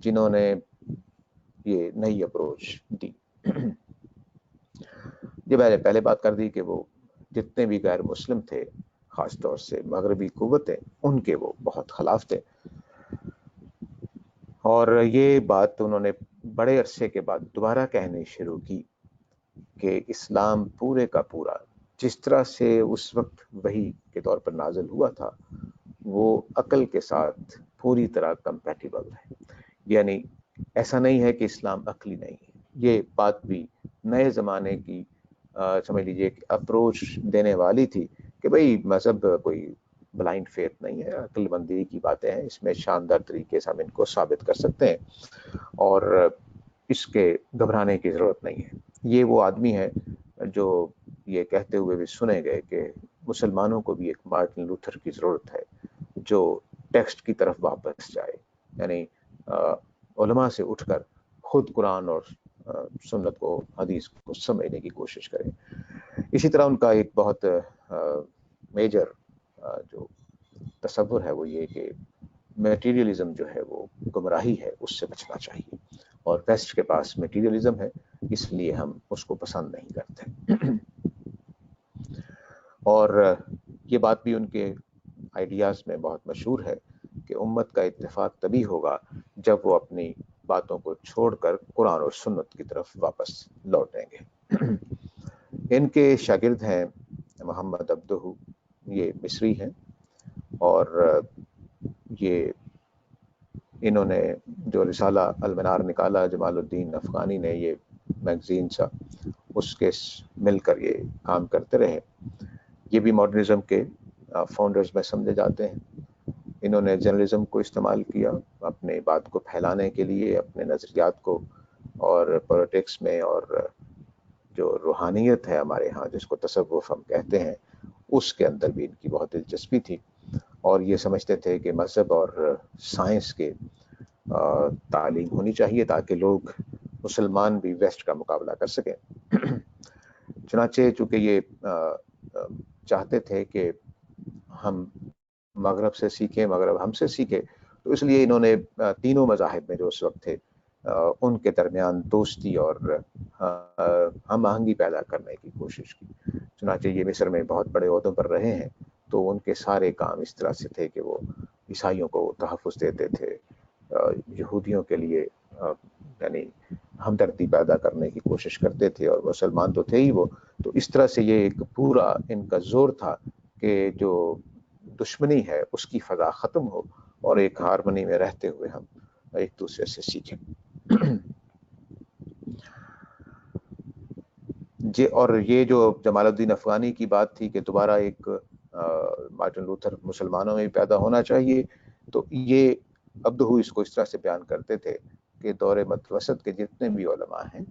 جنہوں نے یہ نئی اپروچ دی۔ یہ میں نے پہلے بات کر دی کہ وہ جتنے بھی غیر مسلم تھے، خاص طور سے مغربی قوتیں، ان کے وہ بہت خلاف تھے، اور یہ بات انہوں نے بڑے عرصے کے بعد دوبارہ کہنی شروع کی کہ اسلام پورے کا پورا جس طرح سے اس وقت وحی کے طور پر نازل ہوا تھا وہ عقل کے ساتھ پوری طرح کمپیٹیبل ہے، یعنی ایسا نہیں ہے کہ اسلام عقلی نہیں ہے۔ یہ بات بھی نئے زمانے کی سمجھ لیجیے کہ اپروچ دینے والی تھی کہ بھئی مذہب کوئی بلائنڈ فیتھ نہیں ہے، عقل مندی کی باتیں ہیں، اس میں شاندار طریقے سے ہم ان کو ثابت کر سکتے ہیں اور اس کے گھبرانے کی ضرورت نہیں ہے۔ یہ وہ آدمی ہے جو یہ کہتے ہوئے بھی سنے گئے کہ مسلمانوں کو بھی ایک مارٹن لوتھر کی ضرورت ہے جو ٹیکسٹ کی طرف واپس جائے، یعنی علماء سے اٹھ کر خود قرآن اور سنت کو، حدیث کو سمجھنے کی کوشش کرے۔ اسی طرح ان کا ایک بہت میجر جو تصور ہے وہ یہ کہ میٹیریلزم جو ہے وہ گمراہی ہے، اس سے بچنا چاہیے، اور ویسٹ کے پاس میٹیریلزم ہے اس لیے ہم اس کو پسند نہیں کرتے۔ اور یہ بات بھی ان کے آئیڈیاز میں بہت مشہور ہے کہ امت کا اتفاق تبھی ہوگا جب وہ اپنی باتوں کو چھوڑ کر قرآن اور سنت کی طرف واپس لوٹیں گے۔ ان کے شاگرد ہیں محمد عبدہ، یہ مصری ہیں، اور یہ انہوں نے جو رسالہ المنار نکالا جمال الدین افغانی نے، یہ میگزین سا، اس کے مل کر یہ کام کرتے رہے۔ یہ بھی ماڈرنزم کے فاؤنڈرز میں سمجھے جاتے ہیں۔ انہوں نے جرنلزم کو استعمال کیا اپنے بات کو پھیلانے کے لیے، اپنے نظریات کو، اور پولیٹکس میں اور جو روحانیت ہے ہمارے ہاں جس کو تصوف ہم کہتے ہیں، اس کے اندر بھی ان کی بہت دلچسپی تھی، اور یہ سمجھتے تھے کہ مذہب اور سائنس کے تعلیم ہونی چاہیے تاکہ لوگ مسلمان بھی ویسٹ کا مقابلہ کر سکیں۔ چنانچہ چونکہ یہ چاہتے تھے کہ ہم مغرب سے سیکھیں، مغرب ہم سے سیکھے، تو اس لیے انہوں نے تینوں مذاہب میں جو اس وقت تھے ان کے درمیان دوستی اور ہم آہنگی پیدا کرنے کی کوشش کی۔ چنانچہ یہ مصر میں بہت بڑے عہدوں پر رہے ہیں، تو ان کے سارے کام اس طرح سے تھے کہ وہ عیسائیوں کو تحفظ دیتے تھے، یہودیوں کے لیے یعنی ہمدردی پیدا کرنے کی کوشش کرتے تھے، اور مسلمان تو تھے ہی وہ۔ تو اس طرح سے یہ ایک پورا ان کا زور تھا کہ جو دشمنی ہے اس کی فضا ختم ہو اور ایک ہارمنی میں رہتے ہوئے ہم ایک دوسرے سے سیکھیں۔ اور یہ جو جمال الدین افغانی کی بات تھی کہ دوبارہ ایک مارٹن لوتھر مسلمانوں میں پیدا ہونا چاہیے، تو یہ عبدہ اس کو اس طرح سے بیان کرتے تھے کہ دور متوسط کے جتنے بھی علماء ہیں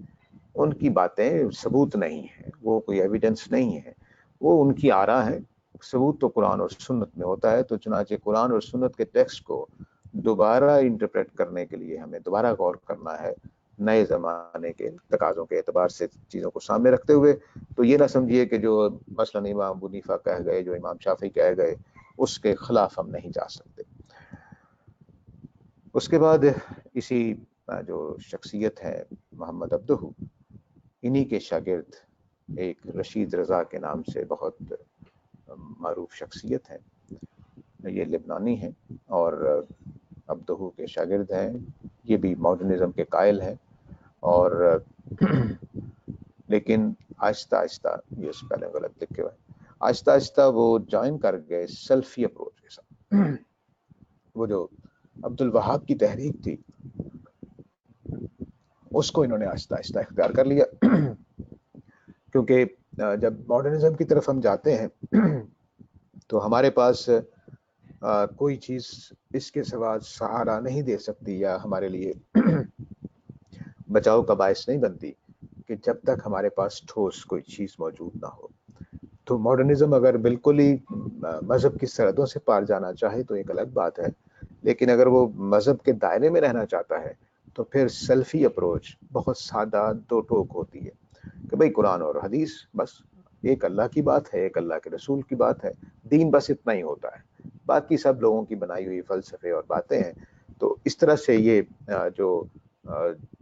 ان کی باتیں ثبوت نہیں ہیں، وہ کوئی ایویڈنس نہیں ہے، وہ ان کی آراء ہے، ثبوت تو قرآن اور سنت میں ہوتا ہے۔ تو چنانچہ قرآن اور سنت کے ٹیکسٹ کو دوبارہ انٹرپریٹ کرنے کے لیے ہمیں دوبارہ غور کرنا ہے نئے زمانے کے تقاضوں کے اعتبار سے چیزوں کو سامنے رکھتے ہوئے. تو یہ نہ سمجھیے کہ جو مثلاً امام ابو حنیفہ کہہ گئے، جو امام شافعی کہہ گئے، اس کے خلاف ہم نہیں جا سکتے. اس کے بعد اسی جو شخصیت ہے محمد عبدہ، انہی کے شاگرد ایک رشید رضا کے نام سے بہت معروف شخصیت ہے. یہ لبنانی ہیں اور عبدہ کے شاگرد ہیں. یہ بھی ماڈرنزم کے قائل ہیں، اور لیکن آہستہ آہستہ، یہ اس پہلے غلط لکھے ہوئے، آہستہ آہستہ وہ جوائن کر گئے سلفی اپروچ کے ساتھ. وہ جو عبد الوہاب کی تحریک تھی اس کو انہوں نے آہستہ آہستہ اختیار کر لیا. کیونکہ جب ماڈرنزم کی طرف ہم جاتے ہیں تو ہمارے پاس کوئی چیز اس کے سوا سہارا نہیں دے سکتی یا ہمارے لیے بچاؤ کا باعث نہیں بنتی کہ جب تک ہمارے پاس ٹھوس کوئی چیز موجود نہ ہو. تو ماڈرنزم اگر بالکل ہی مذہب کی سرحدوں سے پار جانا چاہے تو ایک الگ بات ہے، لیکن اگر وہ مذہب کے دائرے میں رہنا چاہتا ہے تو پھر سلفی اپروچ بہت سادہ دو ٹوک ہوتی ہے کہ بھئی قرآن اور حدیث، بس ایک اللہ کی بات ہے، ایک اللہ کے رسول کی بات ہے، دین بس اتنا ہی ہوتا ہے، باقی سب لوگوں کی بنائی ہوئی فلسفے اور باتیں ہیں. تو اس طرح سے یہ جو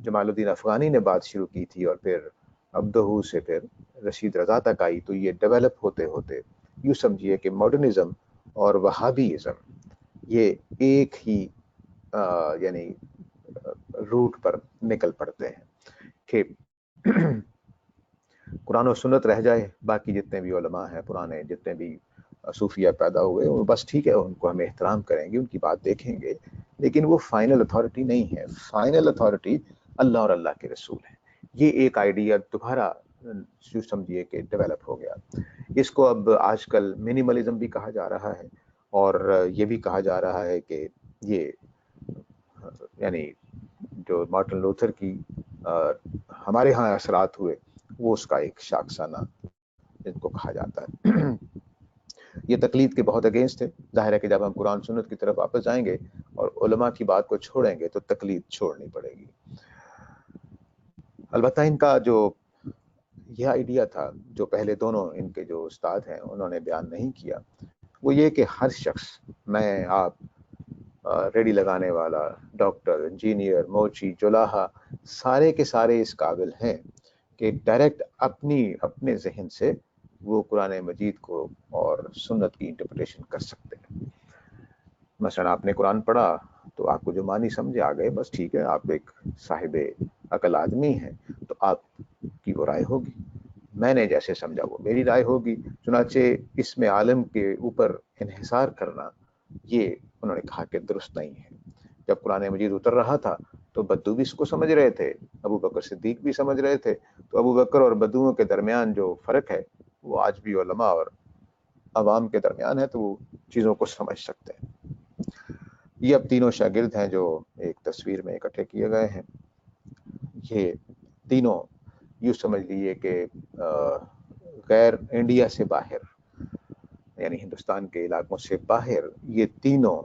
جمال الدین افغانی نے بات شروع کی تھی اور پھر عبدہ سے پھر رشید رضا تک آئی، تو یہ ڈیولپ ہوتے ہوتے یوں سمجھیے کہ ماڈرنزم اور وہابیزم یہ ایک ہی یعنی روٹ پر نکل پڑتے ہیں کہ قرآن و سنت رہ جائے، باقی جتنے بھی علماء ہیں پرانے، جتنے بھی صوفیہ پیدا ہوئے، وہ بس ٹھیک ہے، ان کو ہم احترام کریں گے، ان کی بات دیکھیں گے، لیکن وہ فائنل اتھارٹی نہیں ہے. فائنل اتھارٹی اللہ اور اللہ کے رسول ہے. یہ ایک آئیڈیا دوبارہ جو سمجھیے کہ ڈیولپ ہو گیا. اس کو اب آج کل منیملزم بھی کہا جا رہا ہے، اور یہ بھی کہا جا رہا ہے کہ یہ یعنی جو مارٹن لوتھر کی ہمارے ہاں اثرات ہوئے، وہ اس کا ایک شاخسانہ ان کو کہا جاتا ہے. یہ تقلید کے بہت اگینسٹ ہے. ظاہر ہے کہ جب ہم قرآن سنت کی طرف واپس جائیں گے اور علماء کی بات کو چھوڑیں گے تو تقلید چھوڑنی پڑے گی. البتہ ان کا جو یہ آئیڈیا تھا، جو پہلے دونوں ان کے جو استاد ہیں انہوں نے بیان نہیں کیا، وہ یہ کہ ہر شخص، میں، آپ، ریڈی لگانے والا، ڈاکٹر، انجینئر، موچی، جولاہا، سارے کے سارے اس قابل ہیں کہ ڈائریکٹ اپنے ذہن سے وہ قرآن مجید کو اور سنت کی انٹرپریٹیشن کر سکتے ہیں. مثلا آپ نے قرآن پڑھا تو آپ کو جو معنی سمجھے آ گئے، بس ٹھیک ہے، آپ ایک صاحب عقل آدمی ہیں تو آپ کی وہ رائے ہوگی. میں نے جیسے سمجھا وہ میری رائے ہوگی. چنانچہ اس میں عالم کے اوپر انحصار کرنا، یہ انہوں نے کہا کہ درست نہیں ہے. جب قرآن مجید اتر رہا تھا تو بدو بھی اس کو سمجھ رہے تھے، ابو بکر صدیق بھی سمجھ رہے تھے. تو ابو بکر اور بدوؤں کے درمیان جو فرق ہے وہ آج بھی علماء اور عوام کے درمیان ہے، تو وہ چیزوں کو سمجھ سکتے ہیں. یہ اب تینوں شاگرد ہیں جو ایک تصویر میں اکٹھے کیے گئے ہیں. یہ تینوں یوں سمجھ لیجیے کہ غیر انڈیا سے باہر، یعنی ہندوستان کے علاقوں سے باہر، یہ تینوں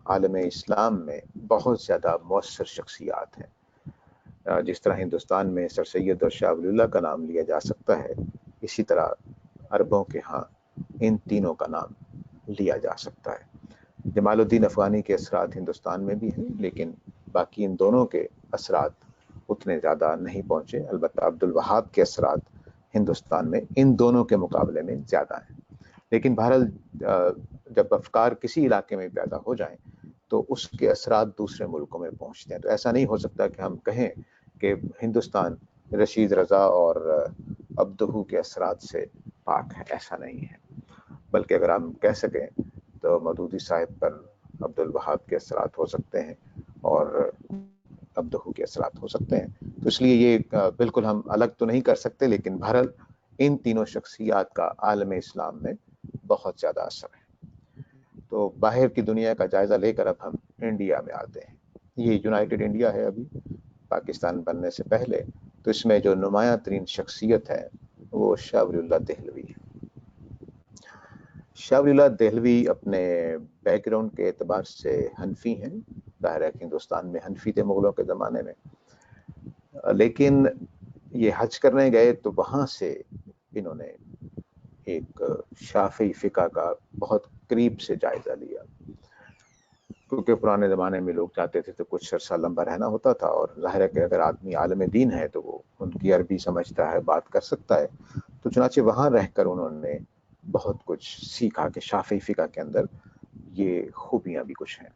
عالم اسلام میں بہت زیادہ مؤثر شخصیات ہیں. جس طرح ہندوستان میں سر سید اور شاہ ولی اللہ کا نام لیا جا سکتا ہے، اسی طرح عربوں کے ہاں ان تینوں کا نام لیا جا سکتا ہے. جمال الدین افغانی کے اثرات ہندوستان میں بھی ہیں، لیکن باقی ان دونوں کے اثرات اتنے زیادہ نہیں پہنچے. البتہ عبد الوہاب کے اثرات ہندوستان میں ان دونوں کے مقابلے میں زیادہ ہیں. لیکن بہرحال جب افکار کسی علاقے میں پیدا ہو جائیں تو اس کے اثرات دوسرے ملکوں میں پہنچتے ہیں. تو ایسا نہیں ہو سکتا کہ ہم کہیں کہ ہندوستان رشید رضا اور عبدہ کے اثرات سے پاک ہے. ایسا نہیں ہے، بلکہ اگر ہم کہہ سکیں تو مودودی صاحب پر عبد الوہاب کے اثرات ہو سکتے ہیں اور عبدہ کے اثرات ہو سکتے ہیں. تو اس لیے یہ بالکل ہم الگ تو نہیں کر سکتے، لیکن بہرحال ان تینوں شخصیات کا عالم اسلام میں بہت زیادہ اثر ہے. تو باہر کی دنیا کا جائزہ لے کر اب ہم انڈیا میں آتے ہیں. یہ یونائٹڈ انڈیا ہے ابھی پاکستان بننے سے پہلے. تو اس میں جو نمایاں ترین شخصیت ہے وہ شاہ ولی اللہ دہلوی ہے. شاہ ولی اللہ دہلوی اپنے بیک گراؤنڈ کے اعتبار سے حنفی ہیں، ظاہر ہے کہ ہندوستان میں حنفی تھے مغلوں کے زمانے میں، لیکن یہ حج کرنے گئے تو وہاں سے انہوں نے ایک شافعی فقہ کا بہت قریب سے جائزہ لیا، کیونکہ پرانے زمانے میں لوگ چاہتے تھے تو کچھ عرصہ لمبا رہنا ہوتا تھا، اور ظاہر ہے کہ اگر آدمی عالم دین ہے تو وہ ان کی عربی سمجھتا ہے، بات کر سکتا ہے، تو چنانچہ وہاں رہ کر انہوں نے بہت کچھ سیکھا کہ شافعی فقہ کے اندر یہ خوبیاں بھی کچھ ہیں۔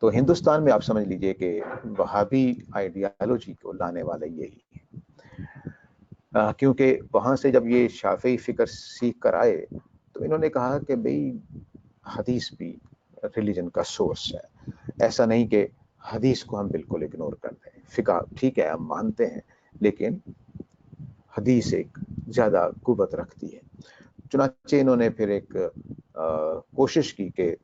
تو ہندوستان میں آپ سمجھ لیجئے کہ وہابی آئیڈیالوجی کو لانے والے یہی ہیں، کیونکہ وہاں سے جب یہ شافعی فکر سیکھ کر آئے تو انہوں نے کہا کہ بھئی حدیث بھی ریلیجن کا سورس ہے، ایسا نہیں کہ حدیث کو ہم بالکل اگنور کر دیں، فقہ ٹھیک ہے ہم مانتے ہیں لیکن حدیث ایک زیادہ قوت رکھتی ہے۔ چنانچہ انہوں نے پھر ایک کوشش کی کہ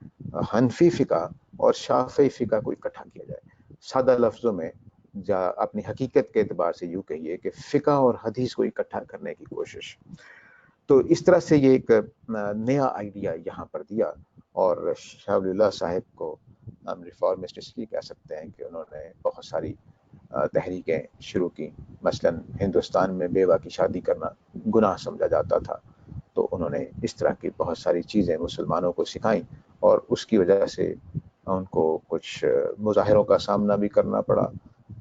حنفی فقہ اور شافعی فقہ کو اکٹھا کیا جائے، سادہ لفظوں میں اپنی حقیقت کے اعتبار سے یوں کہیے کہ فقہ اور حدیث کو اکٹھا کرنے کی کوشش۔ تو اس طرح سے یہ ایک نیا آئیڈیا یہاں پر دیا، اور شاہ ولی اللہ صاحب کو ہم ریفارمسٹ اس لیے کہہ سکتے ہیں کہ انہوں نے بہت ساری تحریکیں شروع کی، مثلا ہندوستان میں بیوہ کی شادی کرنا گناہ سمجھا جاتا تھا، تو انہوں نے اس طرح کی بہت ساری چیزیں مسلمانوں کو سکھائیں، اور اس کی وجہ سے ان کو کچھ مظاہروں کا سامنا بھی کرنا پڑا،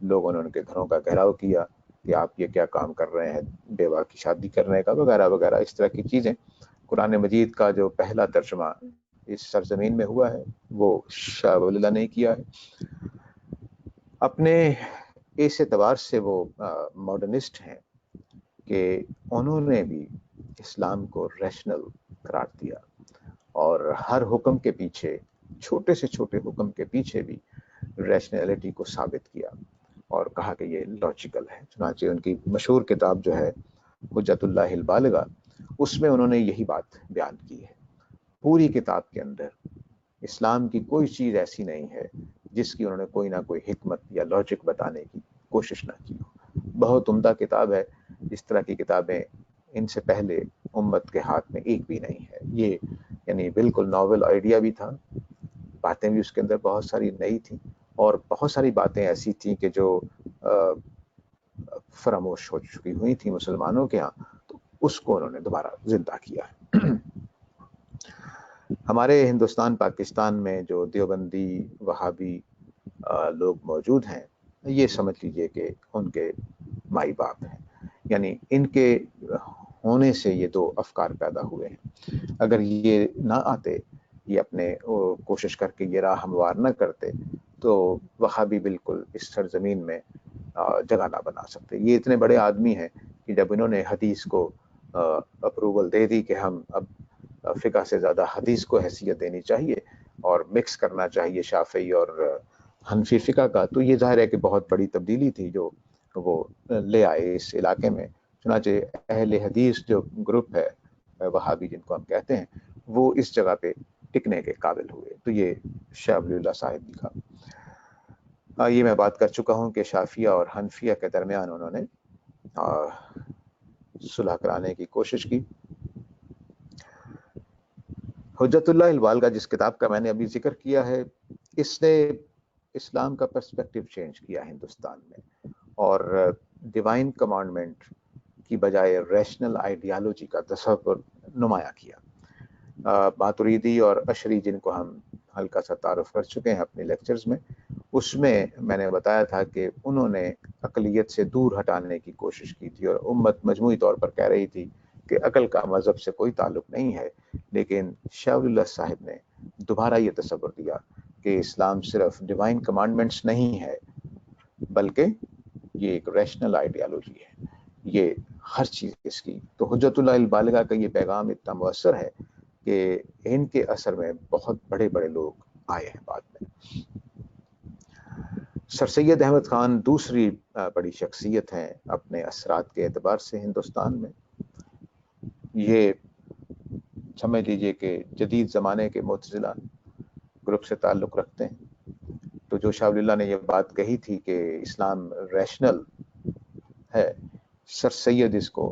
لوگوں نے ان کے گھروں کا گھیراؤ کیا کہ آپ یہ کیا کام کر رہے ہیں بیوہ کی شادی کرنے کا، وغیرہ وغیرہ اس طرح کی چیزیں۔ قرآن مجید کا جو پہلا ترجمہ اس سرزمین میں ہوا ہے وہ شاہ ولی اللہ نے کیا ہے۔ اپنے اس اعتبار سے وہ ماڈرنسٹ ہیں کہ انہوں نے بھی اسلام کو ریشنل قرار دیا، اور ہر حکم کے پیچھے، چھوٹے سے چھوٹے حکم کے پیچھے بھی ریشنلٹی کو ثابت کیا اور کہا کہ یہ لاجیکل ہے۔ چنانچہ ان کی مشہور کتاب جو ہے حجت اللہ البالغہ، اس میں انہوں نے یہی بات بیان کی ہے۔ پوری کتاب کے اندر اسلام کی کوئی چیز ایسی نہیں ہے جس کی انہوں نے کوئی نہ کوئی حکمت یا لاجک بتانے کی کوشش نہ کی ہو۔ بہت عمدہ کتاب ہے، اس طرح کی کتابیں ان سے پہلے امت کے ہاتھ میں ایک بھی نہیں ہے۔ یہ یعنی بالکل ناول آئیڈیا بھی تھا، باتیں بھی اس کے اندر بہت ساری نئی تھیں، اور بہت ساری باتیں ایسی تھیں کہ جو فراموش ہو چکی ہوئی تھیں مسلمانوں کے ہاں، تو اس کو انہوں نے دوبارہ زندہ کیا ہے۔ ہمارے ہندوستان پاکستان میں جو دیوبندی وہابی لوگ موجود ہیں، یہ سمجھ لیجئے کہ ان کے مائی باپ ہیں، یعنی ان کے ہونے سے یہ دو افکار پیدا ہوئے ہیں۔ اگر یہ نہ آتے، یہ اپنے کوشش کر کے یہ راہ ہموار نہ کرتے، تو وہابی بالکل اس سرزمین میں جگہ نہ بنا سکتے۔ یہ اتنے بڑے آدمی ہیں کہ جب انہوں نے حدیث کو اپروول دے دی کہ ہم اب فقہ سے زیادہ حدیث کو حیثیت دینی چاہیے اور مکس کرنا چاہیے شافعی اور حنفی فقہ کا، تو یہ ظاہر ہے کہ بہت بڑی تبدیلی تھی جو وہ لے آئے اس علاقے میں۔ چنانچہ اہل حدیث جو گروپ ہے وہابی جن کو ہم کہتے ہیں، وہ اس جگہ پہ ٹکنے کے قابل ہوئے۔ تو یہ شاہ ولی اللہ صاحب بھی تھا۔ یہ میں بات کر چکا ہوں کہ شافعیہ اور حنفیہ کے درمیان انہوں نے صلح کرانے کی کوشش کی۔ حجت اللہ البالغہ جس کتاب کا میں نے ابھی ذکر کیا ہے، اس نے اسلام کا پرسپیکٹیو چینج کیا ہندوستان میں، اور ڈیوائن کمانڈمنٹ کی بجائے ریشنل آئیڈیالوجی کا تصور نمایاں کیا۔ ماتریدی اور اشری جن کو ہم ہلکا سا تعارف کر چکے ہیں اپنے لیکچرز میں، اس میں نے بتایا تھا کہ انہوں نے عقلیت سے دور ہٹانے کی کوشش کی تھی، اور امت مجموعی طور پر کہہ رہی تھی کہ عقل کا مذہب سے کوئی تعلق نہیں ہے، لیکن شاہ ولی اللہ صاحب نے دوبارہ یہ تصور دیا کہ اسلام صرف ڈیوائن کمانڈمنٹس نہیں ہے، بلکہ یہ ایک ریشنل آئیڈیالوجی ہے، یہ ہر چیز اس کی۔ تو حجت اللہ البالغہ کا یہ پیغام اتنا مؤثر ہے کہ ان کے اثر میں بہت بڑے بڑے لوگ آئے ہیں بعد میں۔ سر سید احمد خان دوسری بڑی شخصیت ہیں اپنے اثرات کے اعتبار سے ہندوستان میں۔ یہ سمجھ لیجئے کہ جدید زمانے کے معتزلہ گروپ سے تعلق رکھتے ہیں۔ تو جو شاہ ولی اللہ نے یہ بات کہی تھی کہ اسلام ریشنل ہے، سر سید اس کو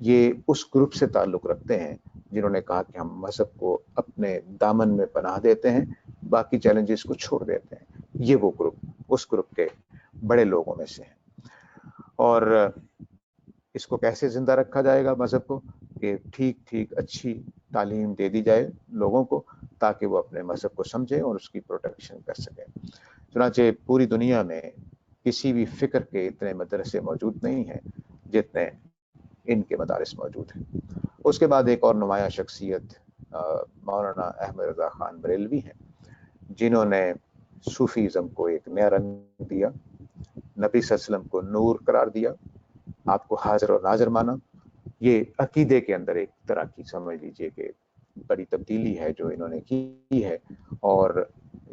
یہ اس گروپ سے تعلق رکھتے ہیں جنہوں نے کہا کہ ہم مذہب کو اپنے دامن میں پناہ دیتے ہیں، باقی چیلنجز کو چھوڑ دیتے ہیں. یہ وہ گروپ اس گروپ کے بڑے لوگوں میں سے ہیں. اور اس کو کیسے زندہ رکھا جائے گا مذہب کو؟ کہ ٹھیک اچھی تعلیم دے دی جائے لوگوں کو تاکہ وہ اپنے مذہب کو سمجھیں اور اس کی پروٹیکشن کر سکیں. چنانچہ پوری دنیا میں کسی بھی فکر کے اتنے مدرسے موجود نہیں ہیں جتنے ان کے مدارس موجود ہیں. اس کے بعد ایک اور نمایاں شخصیت مولانا احمد رضا خان بریلوی ہیں، جنہوں نے صوفیزم کو ایک نیا رنگ دیا، نبی صلی اللہ علیہ وسلم کو نور قرار دیا، آپ کو حاضر اور ناظر مانا. یہ عقیدے کے اندر ایک طرح کی سمجھ لیجئے کہ بڑی تبدیلی ہے جو انہوں نے کی ہے. اور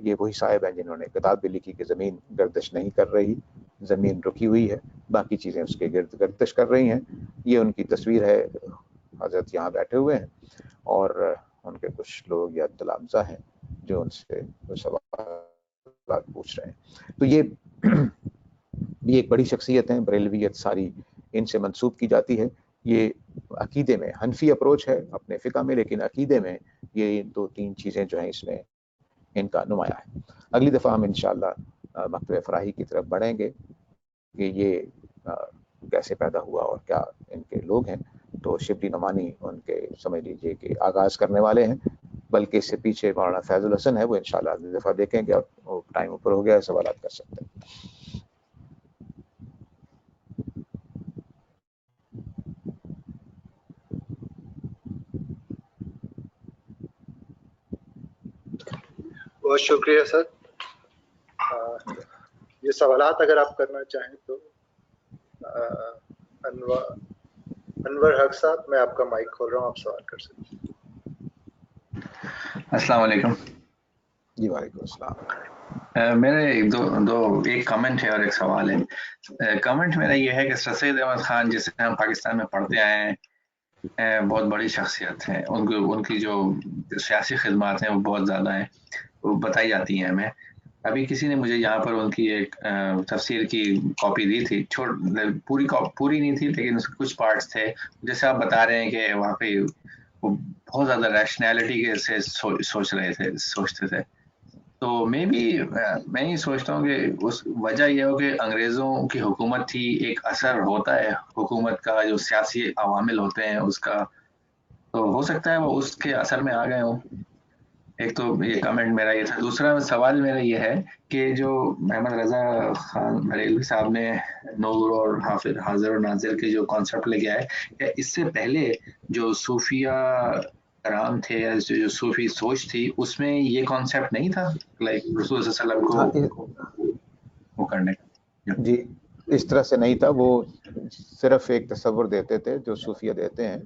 یہ وہی صاحب ہیں جنہوں نے کتاب بھی لکھی کہ زمین گردش نہیں کر رہی، زمین رکی ہوئی ہے، باقی چیزیں اس کے گرد گردش کر رہی ہیں. یہ ان کی تصویر ہے، حضرت یہاں بیٹھے ہوئے ہیں اور ان کے کچھ لوگ یا تلامذہ ہیں جو ان سے سوالات پوچھ رہے ہیں. تو یہ ایک بڑی شخصیت ہیں. بریلویت ساری ان سے منسوب کی جاتی ہے. یہ عقیدے میں حنفی اپروچ ہے اپنے فقہ میں، لیکن عقیدے میں یہ 2-3 چیزیں جو ہیں اس میں ان کا نمایاں ہے. اگلی دفعہ ہم انشاءاللہ مکتبہ فراہی کی طرف بڑھیں گے کہ یہ کیسے پیدا ہوا اور کیا ان کے لوگ ہیں. تو شبلی نعمانی ان کے سمجھ لیجئے کہ آغاز کرنے والے ہیں، بلکہ اس سے پیچھے مولانا فیض الحسن ہے، وہ انشاءاللہ اگلی دفعہ دیکھیں گے. اب ٹائم اوپر ہو گیا ہے، سوالات کر سکتے ہیں. بہت شکریہ سر. یہ سوالات اگر آپ کرنا چاہیں تو انور حق صاحب، میں آپ کا مائک کھول رہا ہوں، آپ سوال کر سکتے ہیں. السلام علیکم. جی وعلیکم السلام. میرے ایک کمنٹ ہے اور ایک سوال ہے. کمنٹ میرا یہ ہے کہ سر سید احمد خان جسے ہم پاکستان میں پڑھتے آئے ہیں، بہت بڑی شخصیت ہیں. ان کی جو سیاسی خدمات ہیں وہ بہت زیادہ ہیں، وہ بتائی جاتی ہیں ہمیں. ابھی کسی نے مجھے یہاں پر ان کی ایک تفسیر کی کاپی دی تھی، پوری نہیں تھی لیکن اس کے کچھ پارٹس تھے. جیسے آپ بتا رہے ہیں کہ واقعی وہ بہت زیادہ ریشنالٹی سے سوچتے تھے. تو میں یہ سوچتا ہوں کہ اس وجہ یہ ہو کہ انگریزوں کی حکومت تھی، ایک اثر ہوتا ہے حکومت کا، جو سیاسی عوامل ہوتے ہیں اس کا، تو ہو سکتا ہے وہ اس کے اثر میں آ گئے ہوں. ایک تو یہ کمنٹ میرا یہ تھا. دوسرا سوال میرا یہ ہے کہ جو احمد رضا خان بریلوی صاحب نے نور اور حاضر اور ناظر کے جو کانسیپٹ لے کے آئے، کہ اس سے پہلے جو صوفیہ کرام تھے یا جو صوفی سوچ تھی اس میں یہ کانسیپٹ نہیں تھا، لائک رسول صلی اللہ علیہ وسلم کو وہ کرنے کا؟ جی اس طرح سے نہیں تھا. وہ صرف ایک تصور دیتے تھے جو صوفیہ دیتے ہیں.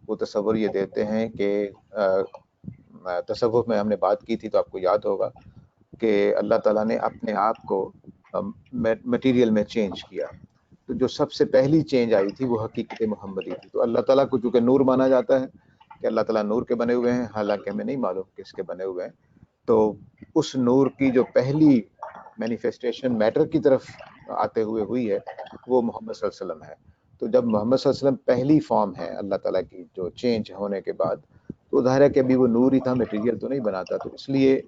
وہ تصور یہ دیتے ہیں کہ تصوف میں ہم نے بات کی تھی تو آپ کو یاد ہوگا کہ اللہ تعالیٰ نے اپنے آپ کو مٹیریل میں چینج کیا. تو جو سب سے پہلی چینج آئی تھی وہ حقیقت محمدی تھی. تو اللہ تعالیٰ کو چونکہ نور مانا جاتا ہے کہ اللہ تعالیٰ نور کے بنے ہوئے ہیں، حالانکہ ہمیں نہیں معلوم کس کے بنے ہوئے ہیں. تو اس نور کی جو پہلی مینیفیسٹیشن میٹر کی طرف آتے ہوئے ہوئی ہے وہ محمد صلی اللہ علیہ وسلم ہے. تو جب محمد صلی اللہ علیہ وسلم پہلی فارم ہے اللہ تعالیٰ کی جو چینج ہونے کے بعد، تو ظاہر ہے کہ ابھی وہ نور ہی تھا، مٹیریل تو نہیں بناتا. تو اس لیے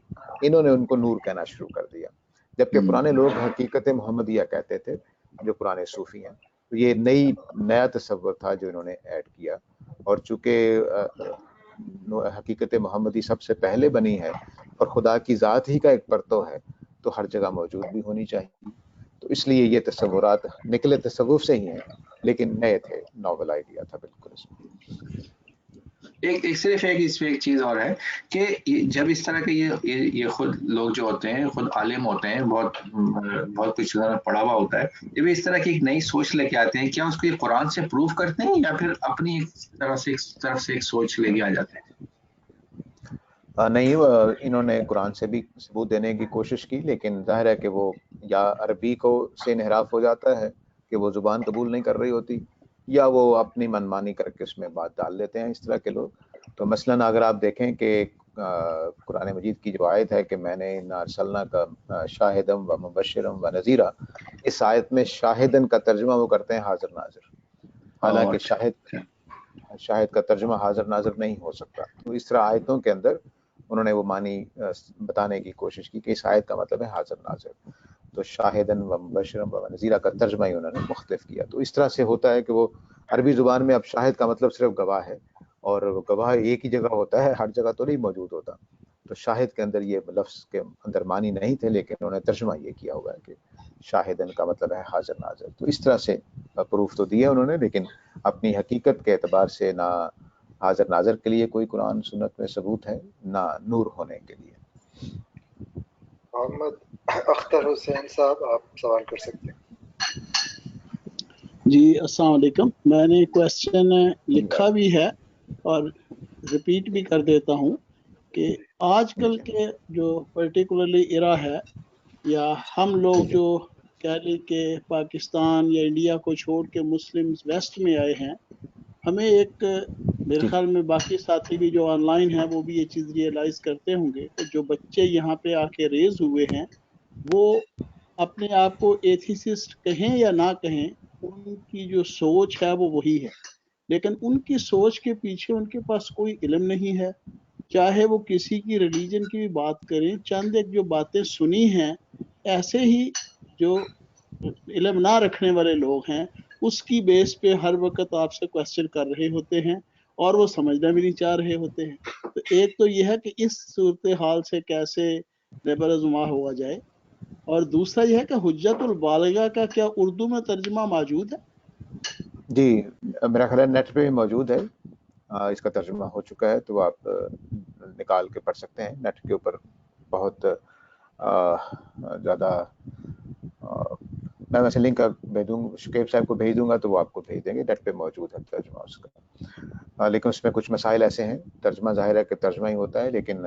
انہوں نے ان کو نور کہنا شروع کر دیا، جبکہ پرانے لوگ حقیقت محمدیہ کہتے تھے جو پرانے صوفی ہیں. تو یہ نیا تصور تھا جو انہوں نے ایڈ کیا. اور چونکہ حقیقت محمدی سب سے پہلے بنی ہے اور خدا کی ذات ہی کا ایک پرتو ہے، تو ہر جگہ موجود بھی ہونی چاہیے. تو اس لیے یہ تصورات نکلے تصوف سے ہی ہیں، لیکن نئے تھے، ناول آئیڈیا تھا بالکل اس میں. صرف اس میں ایک چیز اور ہے کہ جب اس طرح کے یہ خود لوگ جو ہوتے ہیں، خود عالم ہوتے ہیں، بہت کچھ پڑھا ہوا ہوتا ہے، جب اس طرح کی ایک نئی سوچ لے کے آتے ہیں، کیا اس کو یہ قرآن سے پروف کرتے ہیں یا پھر اپنی طرف سے ایک سوچ لے کے آ جاتے ہیں؟ نہیں، انہوں نے قرآن سے بھی ثبوت دینے کی کوشش کی، لیکن ظاہر ہے کہ وہ یا عربی کو سے انحراف ہو جاتا ہے کہ وہ زبان قبول نہیں کر رہی ہوتی، یا وہ اپنی منمانی کر کے اس میں بات ڈال دیتے ہیں اس طرح کے لوگ. تو مثلاً اگر آپ دیکھیں کہ قرآن مجید کی جو آیت ہے کہ میں نے ارسلنا کا شاہدم و مبشرم و نذیرہ، اس آیت میں شاہدن کا ترجمہ وہ کرتے ہیں حاضر ناظر، حالانکہ شاہد کا ترجمہ حاضر ناظر نہیں ہو سکتا. تو اس طرح آیتوں کے اندر انہوں نے وہ معنی بتانے کی کوشش کی کہ اس آیت کا مطلب ہے حاضر ناظر. تو شاہدن و مبشرن و نذیرا کا ترجمہ ہی انہوں نے مختلف کیا. تو اس طرح سے ہوتا ہے کہ وہ عربی زبان میں اب شاہد کا مطلب صرف گواہ ہے، اور گواہ ایک ہی جگہ ہوتا ہے، ہر جگہ تو نہیں موجود ہوتا. تو شاہد کے اندر یہ لفظ کے اندر معنی نہیں تھے، لیکن انہوں نے ترجمہ یہ کیا ہوا ہے کہ شاہدن کا مطلب ہے حاضر ناظر. تو اس طرح سے پروف تو دیا انہوں نے، لیکن اپنی حقیقت کے اعتبار سے نہ حاضر ناظر کے لیے کوئی قرآن سنت میں ثبوت ہے، نہ نور ہونے کے لیے. محمد اختر حسین صاحب، آپ سوال کر سکتے ہیں. جی السلام علیکم. میں نے کویسچن لکھا بھی ہے اور ریپیٹ بھی کر دیتا ہوں کہ آج کل کے جو پرٹیکولرلی ایرا ہے، یا ہم لوگ جو کہہ لیں کہ پاکستان یا انڈیا کو چھوڑ کے مسلم ویسٹ میں آئے ہیں، ہمیں ایک میرے خیال میں باقی ساتھی بھی جو آن لائن ہیں وہ بھی یہ چیز ریئلائز کرتے ہوں گے کہ جو بچے یہاں پہ آ کے ریز ہوئے ہیں وہ اپنے آپ کو ایتھیسسٹ کہیں یا نہ کہیں، ان کی جو سوچ ہے وہ وہی ہے، لیکن ان کی سوچ کے پیچھے ان کے پاس کوئی علم نہیں ہے. چاہے وہ کسی کی ریلیجن کی بھی بات کریں، چند ایک جو باتیں سنی ہیں ایسے ہی جو علم نہ رکھنے والے لوگ ہیں اس کی بیس پہ ہر وقت آپ سے کویسچن کر رہے ہوتے ہیں اور وہ سمجھنا بھی نہیں چاہ رہے ہوتے ہیں. تو ایک تو یہ ہے کہ اس صورتحال سے کیسے نبرآزما ہوا جائے، اور دوسرا یہ ہے کہ حجت البالغہ کا کیا اردو میں ترجمہ موجود ہے؟ جی میرا خیال ہے نیٹ پہ موجود ہے، اس کا ترجمہ ہو چکا ہے، تو آپ نکال کے پڑھ سکتے ہیں. نیٹ کے اوپر بہت زیادہ میں ویسے لنک بھیج دوں، شکیب صاحب کو بھیج دوں گا تو وہ آپ کو بھیج دیں گے. نیٹ پہ موجود ہے ترجمہ اس کا، لیکن اس میں کچھ مسائل ایسے ہیں. ترجمہ ظاہر ہے کہ ترجمہ ہی ہوتا ہے، لیکن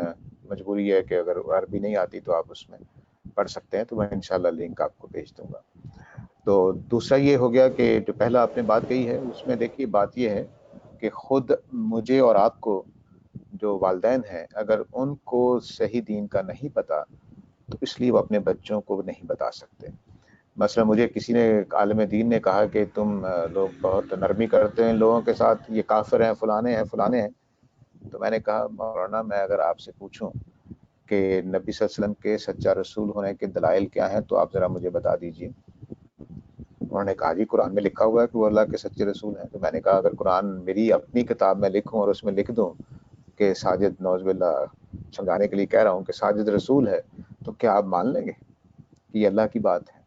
مجبوری ہے کہ اگر عربی نہیں آتی تو آپ اس میں پڑھ سکتے ہیں. تو میں انشاءاللہ لنک آپ کو بھیج دوں گا. تو دوسرا یہ ہو گیا کہ جو پہلا آپ نے بات کہی ہے اس میں دیکھیے بات یہ ہے کہ خود مجھے اور آپ کو جو والدین ہیں اگر ان کو صحیح دین کا نہیں پتا تو اس لیے وہ اپنے بچوں کو نہیں بتا سکتے. مثلا مجھے کسی نے عالم دین نے کہا کہ تم لوگ بہت نرمی کرتے ہیں لوگوں کے ساتھ، یہ کافر ہیں فلانے ہیں فلانے ہیں. تو میں نے کہا مولانا میں اگر آپ سے پوچھوں کہ نبی صلی اللہ علیہ وسلم کے سچا رسول ہونے کے دلائل کیا ہیں تو آپ ذرا مجھے بتا دیجئے. انہوں نے کہا جی قرآن میں لکھا ہوا ہے کہ وہ اللہ کے سچے رسول ہیں. تو میں نے کہا اگر قرآن میری اپنی کتاب میں لکھوں اور اس میں لکھ دوں کہ ساجد نعوذ باللہ سمجھانے کے لیے کہہ رہا ہوں کہ ساجد رسول ہے، تو کیا آپ مان لیں گے کہ یہ اللہ کی بات ہے؟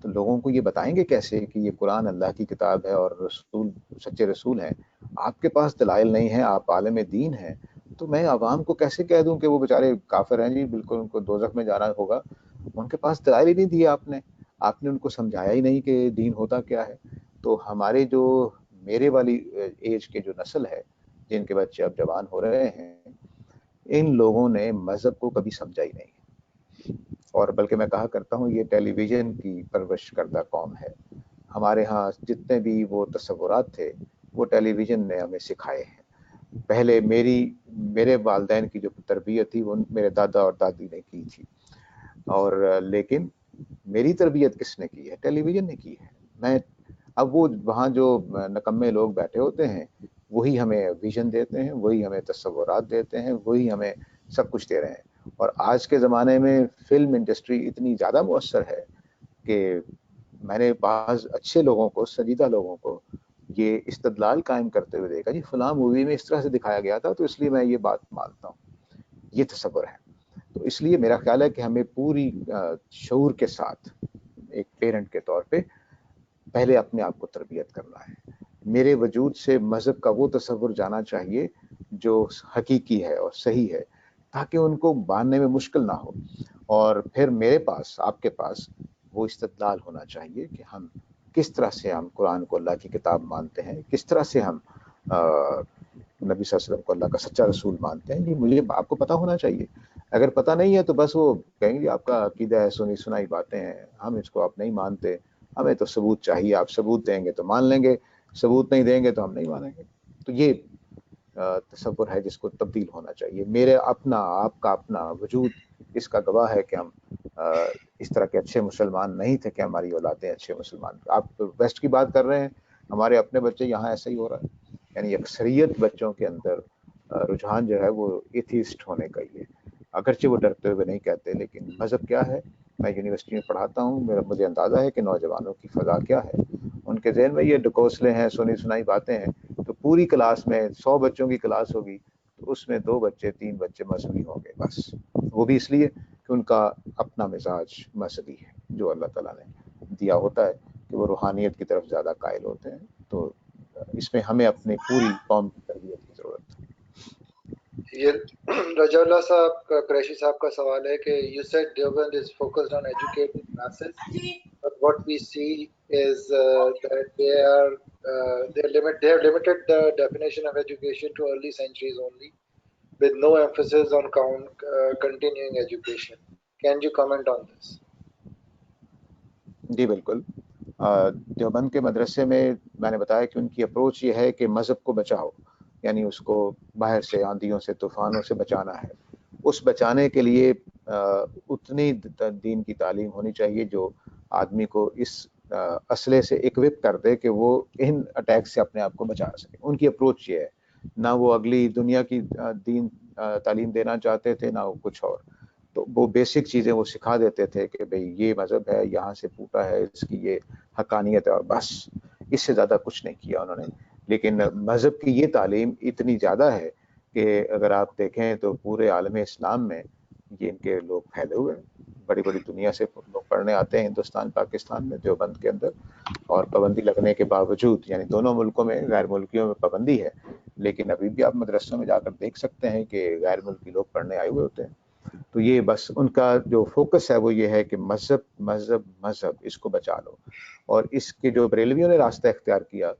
تو لوگوں کو یہ بتائیں گے کیسے کہ یہ قرآن اللہ کی کتاب ہے اور رسول سچے رسول ہیں؟ آپ کے پاس دلائل نہیں ہیں، آپ عالم دین ہیں، تو میں عوام کو کیسے کہہ دوں کہ وہ بیچارے کافر ہیں جی، بالکل ان کو دوزخ میں جانا ہوگا؟ ان کے پاس دلائل ہی نہیں دیے آپ نے ان کو سمجھایا ہی نہیں کہ دین ہوتا کیا ہے. تو ہمارے جو میرے والی ایج کے جو نسل ہے جن کے بچے اب جوان ہو رہے ہیں، ان لوگوں نے مذہب کو کبھی سمجھا ہی نہیں، اور بلکہ میں کہا کرتا ہوں یہ ٹیلی ویژن کی پرورش کردہ قوم ہے. ہمارے ہاں جتنے بھی وہ تصورات تھے وہ ٹیلی ویژن نے ہمیں سکھائے ہیں. پہلے میرے والدین کی جو تربیت تھی وہ میرے دادا اور دادی نے کی تھی، اور لیکن میری تربیت کس نے کی ہے؟ ٹیلی ویژن نے کی ہے. اب وہ وہاں جو نکمے لوگ بیٹھے ہوتے ہیں وہی ہمیں ویژن دیتے ہیں، وہی ہمیں تصورات دیتے ہیں، وہی ہمیں سب کچھ دے رہے ہیں. اور آج کے زمانے میں فلم انڈسٹری اتنی زیادہ مؤثر ہے کہ میں نے بعض اچھے لوگوں کو، سنجیدہ لوگوں کو یہ استدلال قائم کرتے ہوئے دیکھا جی فلاں مووی میں اس طرح سے دکھایا گیا تھا تو اس لیے میں یہ بات مانتا ہوں. یہ تصور ہے. تو اس لیے میرا خیال ہے کہ ہمیں پوری شعور کے ساتھ ایک پیرنٹ کے طور پہ پہلے اپنے آپ کو تربیت کرنا ہے. میرے وجود سے مذہب کا وہ تصور جانا چاہیے جو حقیقی ہے اور صحیح ہے، تاکہ ان کو ماننے میں مشکل نہ ہو. اور پھر میرے پاس، آپ کے پاس وہ استدلال ہونا چاہیے کہ ہم کس طرح سے ہم قرآن کو اللہ کی کتاب مانتے ہیں، کس طرح سے ہم نبی صلی اللہ علیہ وسلم کو اللہ کا سچا رسول مانتے ہیں. یہ مجھے آپ کو پتہ ہونا چاہیے. اگر پتہ نہیں ہے تو بس وہ کہیں گے آپ کا عقیدہ ہے، سنی سنائی باتیں ہیں، ہم اس کو آپ نہیں مانتے، ہمیں تو ثبوت چاہیے، آپ ثبوت دیں گے تو مان لیں گے، ثبوت نہیں دیں گے تو ہم نہیں مانیں گے. تو یہ تصور ہے جس کو تبدیل ہونا چاہیے. میرے اپنا، آپ کا اپنا وجود اس کا گواہ ہے کہ ہم اس طرح کے اچھے مسلمان نہیں تھے کہ ہماری اولادیں اچھے مسلمان. آپ ویسٹ کی بات کر رہے ہیں، ہمارے اپنے بچے یہاں ایسا ہی ہو رہا ہے. یعنی اکثریت بچوں کے اندر رجحان جو ہے وہ ایتھیسٹ ہونے کا ہی ہے، اگرچہ وہ ڈرتے ہوئے نہیں کہتے، لیکن مذہب کیا ہے، میں یونیورسٹی میں پڑھاتا ہوں، مجھے اندازہ ہے کہ نوجوانوں کی فضا کیا ہے، ان کے ذہن میں یہ ڈکوسلے ہیں، سنی سنائی باتیں ہیں، تو پوری کلاس میں 100 بچوں کی کلاس ہوگی تو اس میں 2 بچے 3 بچے مذہبی ہوں گے بس، وہ بھی اس لیے کہ ان کا اپنا مزاج مذہبی ہے جو اللہ تعالیٰ نے دیا ہوتا ہے کہ وہ روحانیت کی طرف زیادہ قائل ہوتے ہیں. تو اس میں ہمیں اپنی پوری قوم کی تربیت کی ضرورت ہے. یہ رجا اللہ صاحب کا قریشی صاحب کا سوال ہے کہ you said Deoband is focused on educating masses, but what we see is that they have limited the definition of education to early centuries only, with no emphasis on continuing education. Can you comment on this? جی بالکل. دیوبند کے مدرسے میں نے بتایا کہ ان کی approach یہ ہے کہ مذہب کو بچاؤ، یعنی اس کو باہر سے آندھیوں سے طوفانوں سے بچانا ہے. اس بچانے کے لیے اتنی دین کی تعلیم ہونی چاہیے جو آدمی کو اس اسلحے سے اکوپ کر دے کہ وہ ان اٹیک سے اپنے آپ کو بچا سکے. ان کی اپروچ یہ ہے، نہ وہ اگلی دنیا کی دین تعلیم دینا چاہتے تھے، نہ وہ کچھ اور. تو وہ بیسک چیزیں وہ سکھا دیتے تھے کہ بھئی یہ مذہب ہے، یہاں سے پھوٹا ہے، اس کی یہ حقانیت ہے، اور بس اس سے زیادہ کچھ نہیں کیا انہوں نے. لیکن مذہب کی یہ تعلیم اتنی زیادہ ہے کہ اگر آپ دیکھیں تو پورے عالم اسلام میں یہ ان کے لوگ پھیلے ہوئے ہیں. بڑی بڑی دنیا سے لوگ پڑھنے آتے ہیں ہندوستان پاکستان میں دیوبند کے اندر، اور پابندی لگنے کے باوجود، یعنی دونوں ملکوں میں غیر ملکیوں میں پابندی ہے، لیکن ابھی بھی آپ مدرسوں میں جا کر دیکھ سکتے ہیں کہ غیر ملکی لوگ پڑھنے آئے ہوئے ہوتے ہیں. تو یہ بس ان کا جو فوکس ہے وہ یہ ہے کہ مذہب مذہب مذہب، اس کو بچا لو. اور اس کے جو بریلویوں نے راستہ اختیار کیا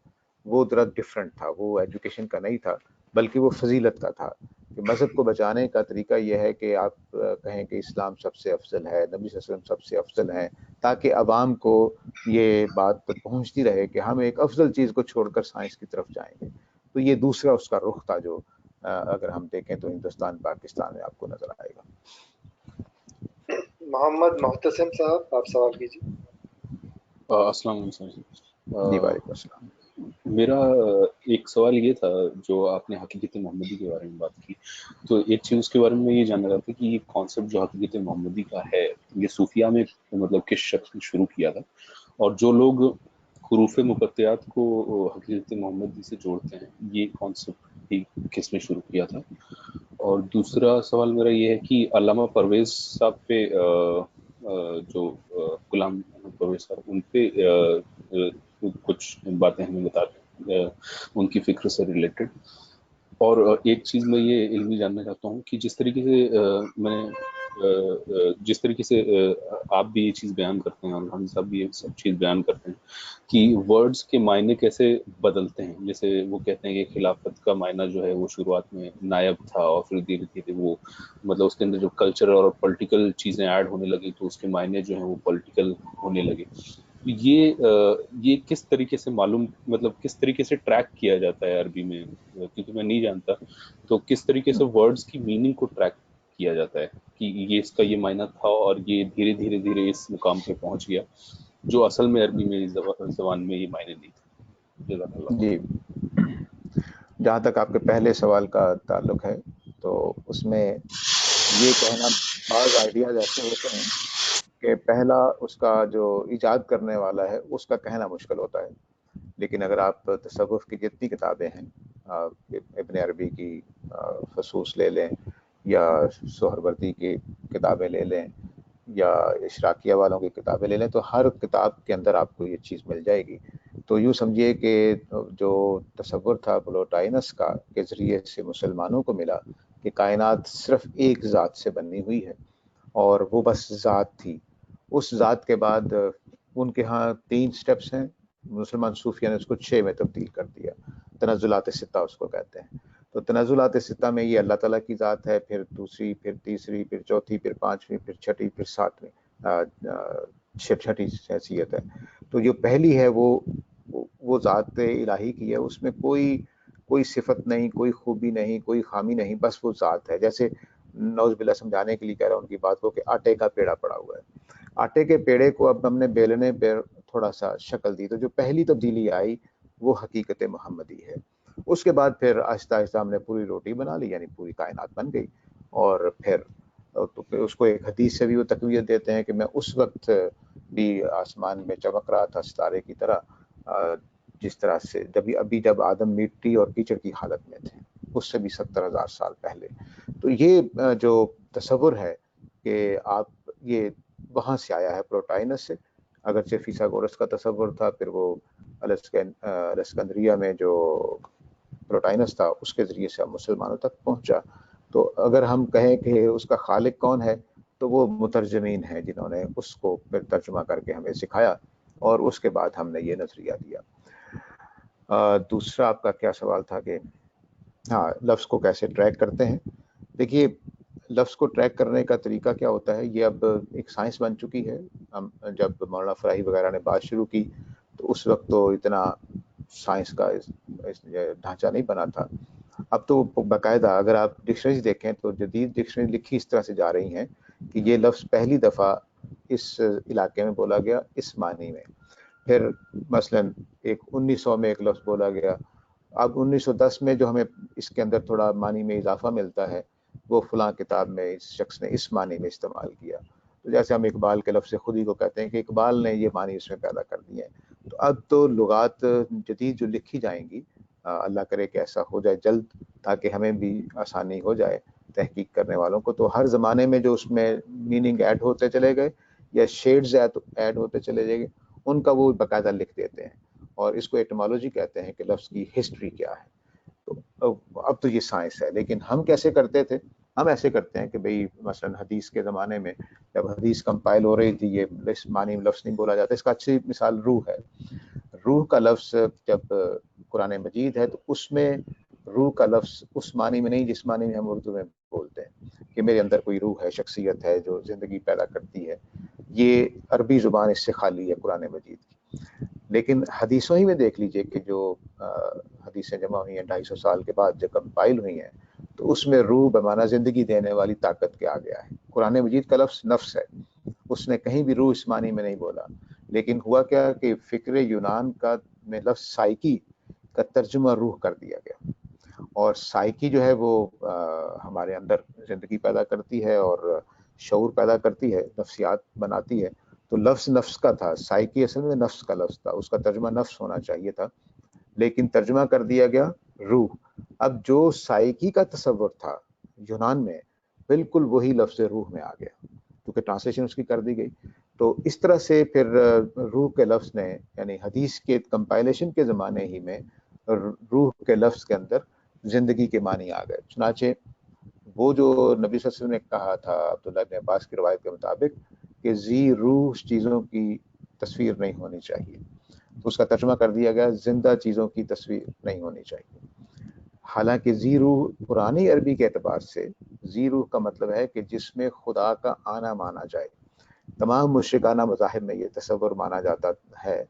وہ ذرا ڈفرینٹ تھا، وہ ایجوکیشن کا نہیں تھا بلکہ وہ فضیلت کا تھا. کہ مذہب کو بچانے کا طریقہ یہ ہے کہ آپ کہیں کہ اسلام سب سے افضل ہے، نبی صلی اللہ علیہ وسلم سب سے افضل ہیں، تاکہ عوام کو یہ بات پہنچتی رہے کہ ہم ایک افضل چیز کو چھوڑ کر سائنس کی طرف جائیں گے. تو یہ دوسرا اس کا رخ تھا جو اگر ہم دیکھیں تو ہندوستان پاکستان میں آپ کو نظر آئے گا. محمد محتسم صاحب، آپ سوال کیجیے. السلام علیکم سر. جی وعلیکم السلام. میرا ایک سوال یہ تھا، جو آپ نے حقیقت محمدی کے بارے میں بات کی، تو ایک چیز اس کے بارے میں یہ جاننا چاہتا کہ یہ کانسیپٹ جو حقیقت محمدی کا ہے، یہ صوفیہ میں مطلب کس شخص نے شروع کیا تھا، اور جو لوگ حروف مقطعات کو حقیقت محمدی سے جوڑتے ہیں، یہ کانسیپٹ بھی کس نے شروع کیا تھا. اور دوسرا سوال میرا یہ ہے کہ علامہ پرویز صاحب پہ جو غلام محمد پرویز صاحب، ان پہ کچھ باتیں ہمیں بتا دیں ان کی فکر سے ریلیٹڈ. اور ایک چیز میں یہ علمی جاننا چاہتا ہوں کہ جس طریقے سے آپ بھی یہ چیز بیان کرتے ہیں اور ہم سب بھی یہ سب چیز بیان کرتے ہیں کہ ورڈز کے معنی کیسے بدلتے ہیں. جیسے وہ کہتے ہیں کہ خلافت کا معنی جو ہے وہ شروعات میں نائب تھا، اور پھر دھیرے دھیرے وہ مطلب اس کے اندر جو کلچر اور پولیٹیکل چیزیں ایڈ ہونے لگی تو اس کے معنی جو ہیں وہ پولیٹیکل ہونے لگے. یہ کس طریقے سے معلوم، مطلب کس طریقے سے ٹریک کیا جاتا ہے عربی میں، کیونکہ میں نہیں جانتا، تو کس طریقے سے ورڈز کی میننگ کو ٹریک کیا جاتا ہے کہ یہ اس کا یہ معنی تھا اور یہ دھیرے دھیرے اس مقام پہ پہنچ گیا جو اصل میں عربی میں زبان میں یہ معنی نہیں تھا. جزاک اللہ. جی جہاں تک آپ کے پہلے سوال کا تعلق ہے تو اس میں یہ کہنا، بعض آئیڈیاز ایسے ہوتے ہیں کہ پہلا اس کا جو ایجاد کرنے والا ہے اس کا کہنا مشکل ہوتا ہے. لیکن اگر آپ تصوف کی جتنی کتابیں ہیں، ابن عربی کی فصوص لے لیں، یا سہروردی کی کتابیں لے لیں، یا اشراقیہ والوں کی کتابیں لے لیں، تو ہر کتاب کے اندر آپ کو یہ چیز مل جائے گی. تو یوں سمجھیے کہ جو تصور تھا پلوٹائنس کا کے ذریعے سے مسلمانوں کو ملا کہ کائنات صرف ایک ذات سے بنی ہوئی ہے اور وہ بس ذات تھی. اس ذات کے بعد ان کے ہاں 3 سٹیپس ہیں، مسلمان صوفیہ نے اس کو 6 میں تبدیل کر دیا. تنزلات ستہ اس کو کہتے ہیں. تو تنزلات ستہ میں یہ اللہ تعالیٰ کی ذات ہے، پھر دوسری، پھر تیسری، پھر چوتھی، پھر پانچویں، پھر چھٹی، پھر ساتویں، چھٹی حیثیت ہے. تو جو پہلی ہے وہ ذات الہی کی ہے، اس میں کوئی صفت نہیں، کوئی خوبی نہیں، کوئی خامی نہیں، بس وہ ذات ہے. جیسے نعوذ باللہ سمجھانے کے لیے کہہ رہا ہوں ان کی بات کو کہ آٹے کا پیڑا پڑا ہوا ہے. آٹے کے پیڑے کو اب ہم نے بیلنے پہ تھوڑا سا شکل دی، تو جو پہلی تبدیلی آئی وہ حقیقت محمدی ہے. اس کے بعد پھر آہستہ آہستہ ہم نے پوری روٹی بنا لی، یعنی پوری کائنات بن گئی. اور پھر اس کو ایک حدیث سے بھی وہ تقویت دیتے ہیں کہ میں اس وقت بھی آسمان میں چمک رہا تھا ستارے کی طرح، جس طرح سے جب آدم مٹی اور کیچڑ کی حالت میں تھے، اس سے بھی 70,000 سال پہلے. تو یہ جو تصور ہے کہ آپ یہ وہاں سے آیا ہے پروٹائنس سے، اگرچہ فیثاگورس کا تصور تھا، پھر وہ الاسکندریہ میں جو پروٹائنس تھا اس کے ذریعے سے مسلمانوں تک پہنچا. تو اگر ہم کہیں کہ اس کا خالق کون ہے تو وہ مترجمین ہیں جنہوں نے اس کو پھر ترجمہ کر کے ہمیں سکھایا، اور اس کے بعد ہم نے یہ نظریہ دیا. دوسرا آپ کا کیا سوال تھا کہ ہاں لفظ کو کیسے ٹریک کرتے ہیں. دیکھیے لفظ کو ٹریک کرنے کا طریقہ کیا ہوتا ہے، یہ اب ایک سائنس بن چکی ہے. جب مولانا فراہی وغیرہ نے بات شروع کی تو اس وقت تو اتنا سائنس کا ڈھانچہ نہیں بنا تھا. اب تو باقاعدہ اگر آپ ڈکشنریز دیکھیں تو جدید ڈکشنری لکھی اس طرح سے جا رہی ہیں کہ یہ لفظ پہلی دفعہ اس علاقے میں بولا گیا اس معنی میں. پھر مثلا 1900 میں ایک لفظ بولا گیا. اب 1910 میں جو ہمیں اس کے اندر تھوڑا معنی میں اضافہ ملتا ہے وہ فلاں کتاب میں اس شخص نے اس معنی میں استعمال کیا. تو جیسے ہم اقبال کے لفظ خود ہی کو کہتے ہیں کہ اقبال نے یہ معنی اس میں پیدا کر دیے ہیں. تو اب تو لغات جدید جو لکھی جائیں گی، اللہ کرے کہ ایسا ہو جائے جلد تاکہ ہمیں بھی آسانی ہو جائے تحقیق کرنے والوں کو، تو ہر زمانے میں جو اس میں میننگ ایڈ ہوتے چلے گئے یا شیڈز ایڈ ہوتے چلے گئے ان کا وہ باقاعدہ لکھ دیتے ہیں، اور اس کو ایٹمالوجی کہتے ہیں کہ لفظ کی ہسٹری کیا ہے. تو اب تو یہ سائنس ہے. لیکن ہم کیسے کرتے تھے؟ ہم ایسے کرتے ہیں کہ بھئی مثلا حدیث کے زمانے میں جب حدیث کمپائل ہو رہی تھی یہ اس معنی میں لفظ نہیں بولا جاتا. اس کا اچھی مثال روح ہے. روح کا لفظ جب قرآن مجید ہے تو اس میں روح کا لفظ اس معنی میں نہیں جس معنی میں ہم اردو میں بولتے ہیں کہ میرے اندر کوئی روح ہے، شخصیت ہے جو زندگی پیدا کرتی ہے. یہ عربی زبان اس سے خالی ہے قرآن مجید کی. لیکن حدیثوں ہی میں دیکھ لیجئے کہ جو حدیثیں جمع ہوئی ہیں 250 سال کے بعد جب کمپائل ہوئی ہیں تو اس میں روح بمعنی زندگی دینے والی طاقت کے آ گیا ہے. قرآن مجید کا لفظ نفس ہے، اس نے کہیں بھی روح اس معنی میں نہیں بولا. لیکن ہوا کیا کہ فکر یونان کا میں لفظ سائیکی کا ترجمہ روح کر دیا گیا، اور سائیکی جو ہے وہ ہمارے اندر زندگی پیدا کرتی ہے اور شعور پیدا کرتی ہے، نفسیات بناتی ہے. تو لفظ نفس کا تھا، سائیکی اصل میں نفس کا لفظ تھا، اس کا ترجمہ نفس ہونا چاہیے تھا لیکن ترجمہ کر دیا گیا روح. اب جو سائیکی کا تصور تھا یونان میں بالکل وہی لفظ روح میں آ گیا کیونکہ ٹرانسلیشن اس کی کر دی گئی. تو اس طرح سے پھر روح کے لفظ نے یعنی حدیث کے کمپائلیشن کے زمانے ہی میں روح کے لفظ کے اندر زندگی کے معنی آ گئے. چنانچہ وہ جو نبی صلی اللہ علیہ وسلم نے کہا تھا عبداللہ بن عباس کی روایت کے مطابق کہ ذی روح چیزوں کی تصویر نہیں ہونی چاہیے، تو اس کا ترجمہ کر دیا گیا زندہ چیزوں کی تصویر نہیں ہونی چاہیے. حالانکہ ذی روح پرانی عربی کے اعتبار سے ذی روح کا مطلب ہے کہ جس میں خدا کا آنا مانا جائے. تمام مشرکانہ مذاہب میں یہ تصور مانا جاتا ہے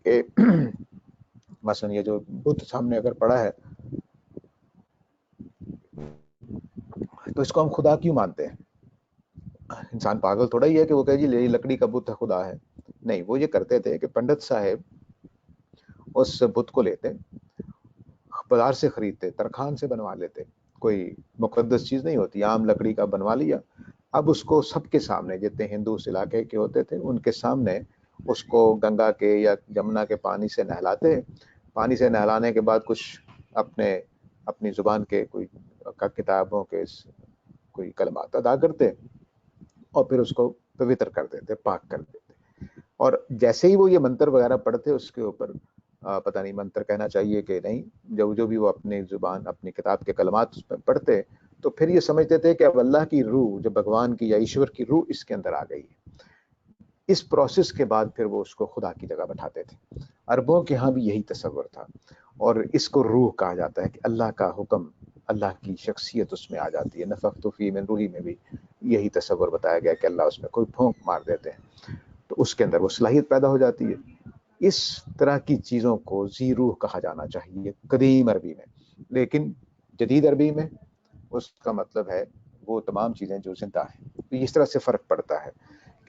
کہ مثلا یہ جو بت سامنے اگر پڑا ہے تو اس کو ہم خدا کیوں مانتے ہیں؟ انسان پاگل تھوڑا ہی ہے کہ وہ کہے جی لکڑی کا بت خدا ہے. نہیں، وہ یہ کرتے تھے کہ پنڈت صاحب اس بت کو لیتے، بازار سے خریدتے، ترخان سے بنوا لیتے، کوئی مقدس چیز نہیں ہوتی، عام لکڑی کا بنوا لیا. اب اس کو سب کے سامنے جتنے ہندو اس علاقے کے ہوتے تھے ان کے سامنے اس کو گنگا کے یا جمنا کے پانی سے نہلاتے. پانی سے نہلانے کے بعد کچھ اپنی زبان کے کوئی کتابوں کے کوئی کلمات ادا کرتے اور پھر اس کو پوتر کر دیتے، پاک کر دیتے. اور جیسے ہی وہ یہ منتر وغیرہ پڑھتے اس کے اوپر پتہ نہیں منتر کہنا چاہیے کہ نہیں، جو بھی وہ اپنی زبان اپنی کتاب کے کلمات اس میں پڑھتے تو پھر یہ سمجھتے تھے کہ اب اللہ کی روح جو بھگوان کی یا ایشور کی روح اس کے اندر آ گئی ہے. اس پروسیس کے بعد پھر وہ اس کو خدا کی جگہ بٹھاتے تھے. عربوں کے ہاں بھی یہی تصور تھا، اور اس کو روح کہا جاتا ہے کہ اللہ کا حکم، اللہ کی شخصیت اس میں آ جاتی ہے. نفخت فی من روحی میں بھی یہی تصور بتایا گیا کہ اللہ اس میں کوئی پھونک مار دیتے ہیں تو اس کے اندر وہ صلاحیت پیدا ہو جاتی ہے. اس طرح کی چیزوں کو ذی روح کہا جانا چاہیے قدیم عربی میں. لیکن جدید عربی میں اس کا مطلب ہے وہ تمام چیزیں جو زندہ ہیں. تو اس طرح سے فرق پڑتا ہے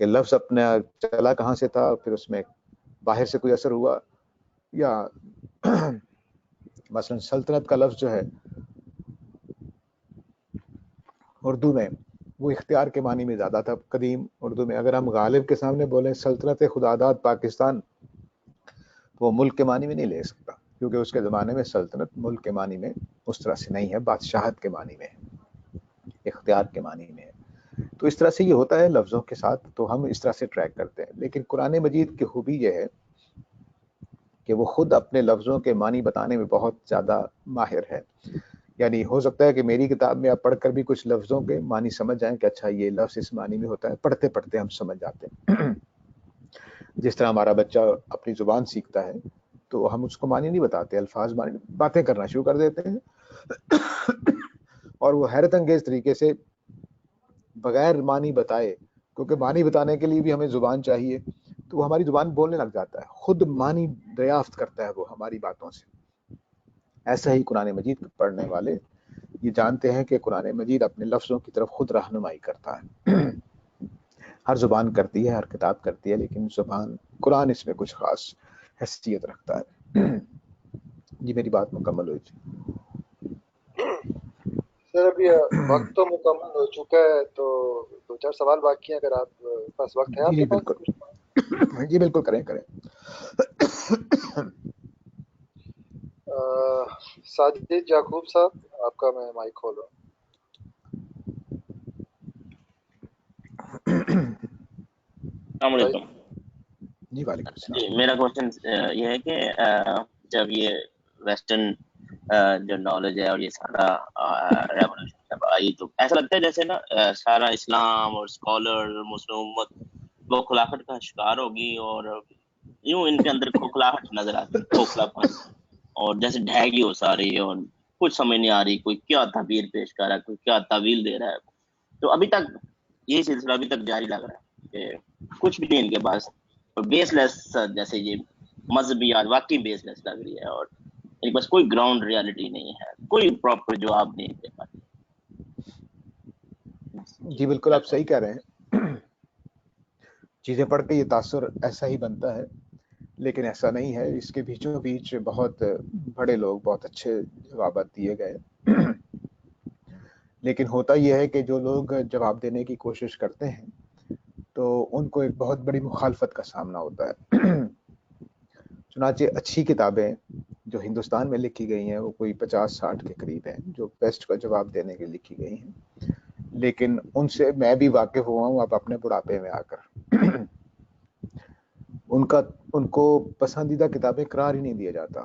کہ لفظ اپنا چلا کہاں سے تھا، پھر اس میں باہر سے کوئی اثر ہوا یا مثلا سلطنت کا لفظ جو ہے اردو میں وہ اختیار کے معنی میں زیادہ تھا قدیم اردو میں. اگر ہم غالب کے سامنے بولیں سلطنت خداداد پاکستان تو وہ ملک کے معنی میں نہیں لے سکتا, کیونکہ اس کے زمانے میں سلطنت ملک کے معنی میں اس طرح سے نہیں ہے, بادشاہت کے معنی میں ہے, اختیار کے معنی میں ہے. تو اس طرح سے یہ ہوتا ہے لفظوں کے ساتھ, تو ہم اس طرح سے ٹریک کرتے ہیں. لیکن قرآن مجید کی خوبی یہ ہے کہ وہ خود اپنے لفظوں کے معنی بتانے میں بہت زیادہ ماہر ہے. یعنی ہو سکتا ہے کہ میری کتاب میں آپ پڑھ کر بھی کچھ لفظوں کے معنی سمجھ جائیں کہ اچھا یہ لفظ اس معنی میں ہوتا ہے, پڑھتے پڑھتے ہم سمجھ جاتے ہیں. جس طرح ہمارا بچہ اپنی زبان سیکھتا ہے تو ہم اس کو معنی نہیں بتاتے, الفاظ معنی باتیں کرنا شروع کر دیتے ہیں اور وہ حیرت انگیز طریقے سے بغیر معنی بتائے, کیونکہ معنی بتانے کے لیے بھی ہمیں زبان چاہیے, تو وہ ہماری زبان بولنے لگ جاتا ہے, خود معنی دریافت کرتا ہے وہ ہماری باتوں سے. ایسا ہی قرآن مجید پڑھنے والے یہ جانتے ہیں کہ قرآن مجید اپنے لفظوں کی طرف خود رہنمائی کرتا ہے. ہر زبان کرتی ہے, ہر کتاب کرتی ہے, لیکن زبان قرآن اس میں کچھ خاص حیثیت رکھتا ہے. جی میری بات مکمل ہوئی تھی. سر ابھی وقت تو مکمل ہو چکا ہے, تو دو چار سوال باقی ہیں, اگر آپ پاس وقت ہے آپ جی کے پاس. بالکل جی بالکل کریں. ساجد یعقوب صاحب آپ کا میں مائک کھول رہا ہوں. السلام علیکم. جی وعلیکم السلام. جی میرا کوشچن یہ ہے کہ جب یہ ویسٹرن جو نالج ہے اور یہ سارا ریولیوشن جب آئی تو ایسا لگتا ہے جیسے نا سارا اسلام اور اسکالر مسلم امت وہ کھلاہٹ کا شکار ہوگی, اور یوں ان کے اندر کھوکھلاہٹ نظر آتی, کھوکھلا پن, اور جیسے ڈھہ گئی ہو ساری, اور کچھ سمجھ نہیں آ رہی کوئی کیا تعبیر پیش کر رہا ہے, کوئی کیا تعویل دے رہا ہے. تو ابھی تک یہ سلسلہ ابھی تک جاری لگ رہا ہے کہ کچھ بھی نہیں ان کے پاس, بیس لیس, جیسے یہ مذہبیات واقعی بیس لیس لگ رہی ہے, اور ان کے پاس کوئی گراؤنڈ ریالٹی نہیں ہے, کوئی پراپر جواب نہیں دے پاتے. جی بالکل آپ صحیح کہہ رہے ہیں. چیزیں پڑھ کے یہ تاثر ایسا ہی بنتا ہے, لیکن ایسا نہیں ہے. اس کے بیچوں بیچ بہت بڑے لوگ, بہت اچھے جوابات دیے گئے. لیکن ہوتا یہ ہے کہ جو لوگ جواب دینے کی کوشش کرتے ہیں تو ان کو ایک بہت بڑی مخالفت کا سامنا ہوتا ہے. چنانچہ اچھی کتابیں جو ہندوستان میں لکھی گئی ہیں وہ کوئی 50-60 کے قریب ہیں جو بیسٹ کا جواب دینے کے لکھی گئی ہیں, لیکن ان سے میں بھی واقف ہوا ہوں اب اپنے بڑھاپے میں آ کر. ان کو پسندیدہ کتابیں قرار ہی نہیں دیا جاتا,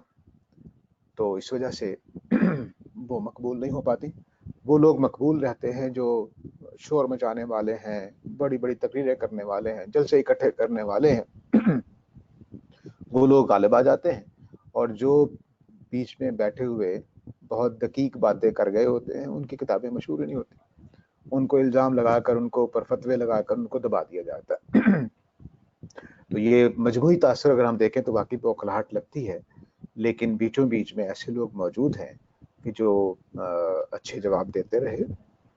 تو اس وجہ سے وہ مقبول نہیں ہو پاتی. وہ لوگ مقبول رہتے ہیں جو شور مچانے والے ہیں, بڑی بڑی تقریریں کرنے والے ہیں, جلسے اکٹھے کرنے والے ہیں, وہ لوگ غالب آ جاتے ہیں. اور جو بیچ میں بیٹھے ہوئے بہت دقیق باتیں کر گئے ہوتے ہیں ان کی کتابیں مشہور ہی نہیں ہوتی. ان کو الزام لگا کر, ان کو اوپر فتوے لگا کر ان کو دبا دیا جاتا ہے. تو یہ مجموعی تاثر اگر ہم دیکھیں تو واقعی بوکھلاہٹ لگتی ہے, لیکن بیچوں بیچ میں ایسے لوگ موجود ہیں کہ جو اچھے جواب دیتے رہے.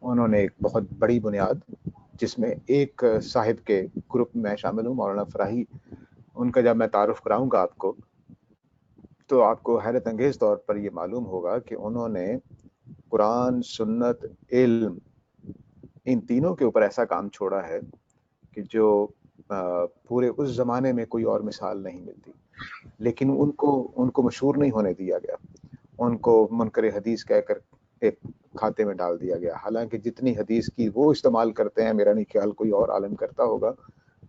انہوں نے ایک بہت بڑی بنیاد, جس میں ایک صاحب کے گروپ میں شامل ہوں, مولانا فراہی, ان کا جب میں تعارف کراؤں گا آپ کو تو آپ کو حیرت انگیز طور پر یہ معلوم ہوگا کہ انہوں نے قرآن, سنت, علم, ان تینوں کے اوپر ایسا کام چھوڑا ہے کہ جو پورے اس زمانے میں کوئی اور مثال نہیں ملتی. لیکن ان کو مشہور نہیں ہونے دیا گیا, ان کو منکر حدیث کہہ کر ایک کھاتے میں ڈال دیا گیا. حالانکہ جتنی حدیث کی وہ استعمال کرتے ہیں میرا نہیں خیال کوئی اور عالم کرتا ہوگا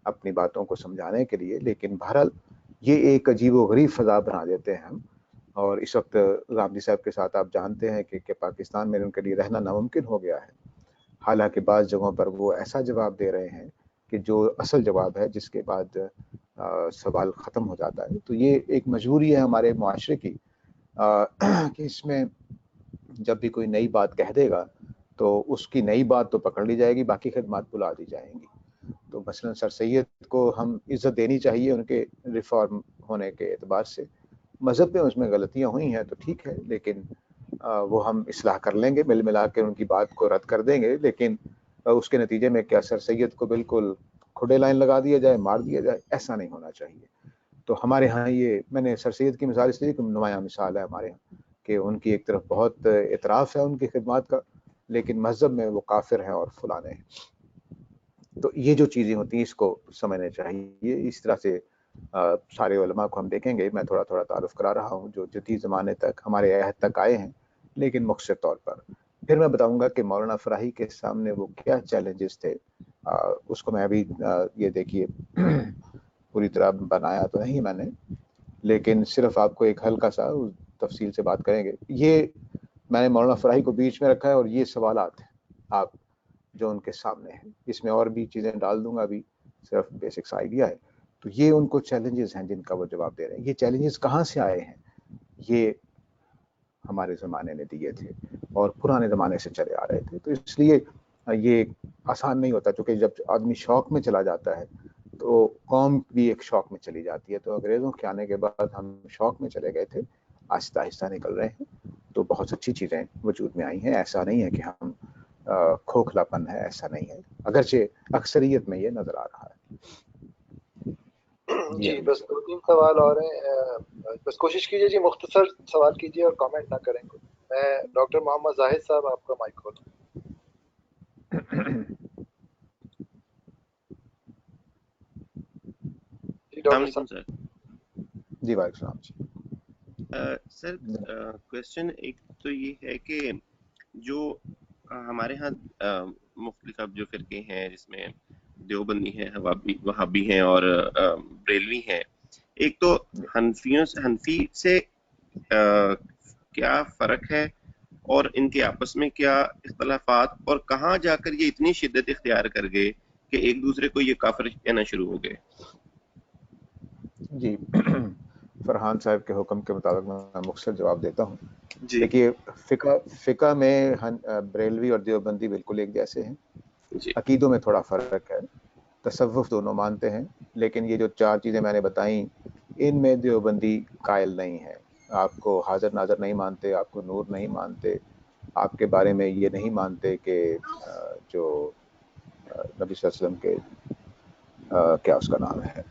اپنی باتوں کو سمجھانے کے لیے. لیکن بہرحال یہ ایک عجیب و غریب فضا بنا دیتے ہیں ہم. اور اس وقت غامدی صاحب کے ساتھ آپ جانتے ہیں کہ پاکستان میں ان کے لیے رہنا ناممکن ہو گیا ہے. حالانکہ بعض جگہوں پر وہ ایسا جواب دے رہے ہیں کہ جو اصل جواب ہے, جس کے بعد سوال ختم ہو جاتا ہے. تو یہ ایک مجبوری ہے ہمارے معاشرے کی کہ اس میں جب بھی کوئی نئی بات کہہ دے گا تو اس کی نئی بات تو پکڑ لی جائے گی, باقی خدمات بلا دی جائیں گی. تو مثلا سر سید کو ہم عزت دینی چاہیے ان کے ریفارم ہونے کے اعتبار سے. مذہب میں اس میں غلطیاں ہوئی ہیں تو ٹھیک ہے, لیکن وہ ہم اصلاح کر لیں گے, مل ملا کے ان کی بات کو رد کر دیں گے. لیکن اس کے نتیجے میں کیا سر سید کو بالکل کھڑے لائن لگا دیا جائے, مار دیا جائے؟ ایسا نہیں ہونا چاہیے. تو ہمارے ہاں یہ, میں نے سر سید کی مثال اس لیے کہ نمایاں مثال ہے ہمارے ہاں کہ ان کی ایک طرف بہت اعتراف ہے ان کی خدمات کا، لیکن مذہب میں وہ کافر ہیں اور فلانے ہیں۔ تو یہ جو چیزیں ہوتی ہیں اس کو سمجھنا چاہیے۔ اس طرح سے سارے علماء کو ہم دیکھیں گے، میں تھوڑا تھوڑا تعارف کرا رہا ہوں جو جدید زمانے تک ہمارے عہد تک آئے ہیں، لیکن مختصر طور پر پھر میں بتاؤں گا کہ مولانا فراہی کے سامنے وہ کیا چیلنجز تھے۔ اس کو میں ابھی یہ دیکھیے پوری طرح بنایا تو نہیں میں نے، لیکن صرف آپ کو ایک ہلکا سا تفصیل سے بات کریں گے۔ یہ میں نے مولانا فراہی کو بیچ میں رکھا ہے اور یہ سوالات ہیں آپ جو ان کے سامنے ہیں، اس میں اور بھی چیزیں ڈال دوں گا، ابھی صرف بیسکس آئیڈیا ہے۔ تو یہ ان کو چیلنجز ہیں جن کا وہ جواب دے رہے ہیں۔ یہ چیلنجز کہاں سے آئے ہیں؟ یہ ہمارے زمانے نے دیے تھے اور پرانے زمانے سے چلے آ رہے تھے، تو اس لیے یہ آسان نہیں ہوتا، چونکہ جب آدمی شوق میں چلا جاتا ہے تو قوم بھی ایک شوق میں چلی جاتی ہے۔ تو انگریزوں کے آنے کے بعد ہم شوق میں چلے گئے تھے، آہستہ آہستہ نکل رہے ہیں، تو بہت اچھی چیزیں وجود میں آئی ہیں۔ ایسا نہیں ہے کہ ہم کھوکھلا پن ہے، ایسا نہیں ہے، اگرچہ اکثریت میں یہ نظر آ رہا ہے۔ جی بس 2-3 سوال اور ہیں، بس کوشش کیجیے جی مختصر سوال کیجیے اور کامنٹ نہ کریں کوئی۔ میں ڈاکٹر محمد زاہد صاحب آپ کا مائک کھولوں۔ جی ڈاکٹر السلام علیکم صاحب۔ جی وعلیکم السلام۔ سر کوشچن ایک تو یہ ہے کہ جو ہمارے ہاں مختلف اب جو فرقے ہیں جس میں دیوبندی ہیں، وہابی ہیں اور بریلوی ہیں، ایک تو حنفی سے کیا فرق ہے اور ان کے آپس میں کیا اختلافات، اور کہاں جا کر یہ اتنی شدت اختیار کر گئے کہ ایک دوسرے کو یہ کافر کہنا شروع ہو گئے؟ جی فرحان صاحب کے حکم کے مطابق میں مختصر جواب دیتا ہوں۔ جی دیکھیے فقہ میں بریلوی اور دیوبندی بالکل ایک جیسے ہیں، جی عقیدوں میں تھوڑا فرق ہے، تصوف دونوں مانتے ہیں، لیکن یہ جو 4 چیزیں میں نے بتائیں ان میں دیوبندی قائل نہیں ہے۔ آپ کو حاضر ناظر نہیں مانتے، آپ کو نور نہیں مانتے، آپ کے بارے میں یہ نہیں مانتے کہ جو نبی صلی اللہ علیہ وسلم کے کیا اس کا نام ہے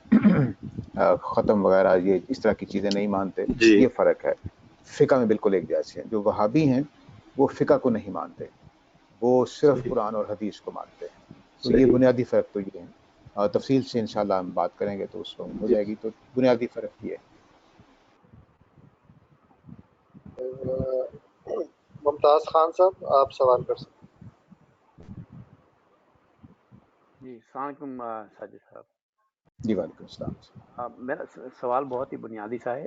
ختم وغیرہ، یہ اس طرح کی چیزیں نہیں مانتے۔ جی یہ فرق ہے۔ فقہ میں بالکل ایک جیسے ہیں۔ جو وہابی ہیں وہ فقہ کو نہیں مانتے، وہ صرف صحیح قرآن اور حدیث کو مانتے ہیں۔ تو یہ صحیح بنیادی فرق تو یہ ہے، اور تفصیل سے انشاءاللہ ہم بات کریں گے تو اس وقت ہو جی جائے گی۔ تو بنیادی فرق یہ ہے۔ ممتاز خان صاحب آپ سوال کر سکتے جی السلام علیکم ساجد صاحب۔ جی وعلیکم السلام۔ میرا سوال بہت ہی بنیادی سا ہے۔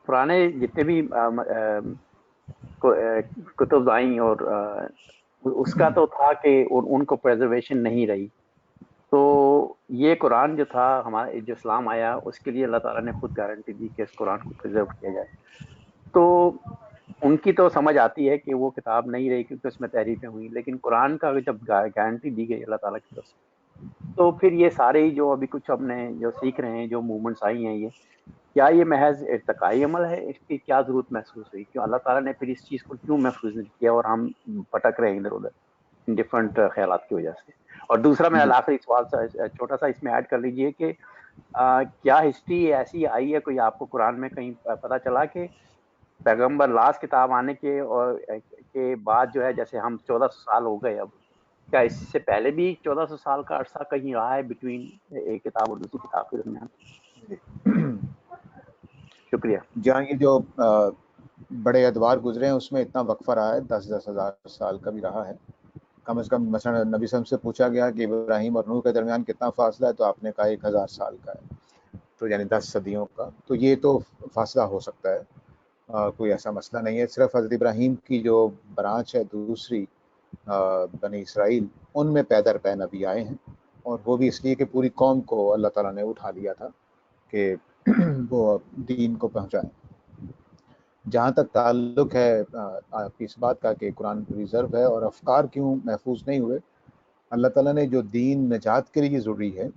پرانے جتنے بھی کتب آئیں اور اس کا تو تھا کہ ان کو پریزرویشن نہیں رہی، تو یہ قرآن جو تھا ہمارے جو اسلام آیا اس کے لیے اللہ تعالیٰ نے خود گارنٹی دی کہ اس قرآن کو پریزرو کیا جائے۔ تو ان کی تو سمجھ آتی ہے کہ وہ کتاب نہیں رہی کیونکہ اس میں تحریفیں ہوئی، لیکن قرآن کا جب گارنٹی دی گئی اللہ تعالیٰ کی طرف سے، تو پھر یہ سارے ہی جو ابھی کچھ ہم نے جو سیکھ رہے ہیں، جو موومنٹس آئی ہیں، یہ کیا یہ محض ارتقائی عمل ہے؟ اس کی کیا ضرورت محسوس ہوئی؟ کیوں اللہ تعالیٰ نے پھر اس چیز کو کیوں محفوظ نہیں کیا اور ہم پٹک رہے ہیں ادھر ادھر ڈفرینٹ خیالات کی وجہ سے؟ اور دوسرا میرا آخری سوال چھوٹا سا اس میں ایڈ کر لیجئے کہ کیا ہسٹری ایسی آئی ہے کوئی آپ کو قرآن میں کہیں پتہ چلا کہ پیغمبر لاسٹ کتاب آنے کے اور کے بعد جو ہے، جیسے ہم 1400 سال ہو گئے، اب کیا اس سے پہلے بھی 1400 سال کا عرصہ کہیں رہا ہے بٹوین ایک کتاب اور دوسری کتاب کے درمیان؟ شکریہ۔ جہاں یہ جو بڑے ادوار گزرے ہیں اس میں اتنا وقفہ رہا ہے، 10,000 سال کا بھی رہا ہے کم از کم۔ مثلا نبی صلی اللہ علیہ وسلم سے پوچھا گیا کہ ابراہیم اور نوح کے درمیان کتنا فاصلہ ہے، تو آپ نے کہا 1000 سال کا ہے، تو یعنی 10 صدیوں کا۔ تو یہ تو فاصلہ ہو سکتا ہے، کوئی ایسا مسئلہ نہیں ہے۔ صرف حضرت ابراہیم کی جو برانچ ہے دوسری بنی اسرائیل، ان میں پے در پے نبی آئے ہیں، اور وہ بھی اس لیے کہ پوری قوم کو اللہ تعالیٰ نے اٹھا لیا تھا کہ وہ دین کو پہنچائیں۔ جہاں تک تعلق ہے آپ کی اس بات کا کہ قرآن ریزرو ہے اور افکار کیوں محفوظ نہیں ہوئے، اللہ تعالیٰ نے جو دین نجات کے لیے ضروری ہے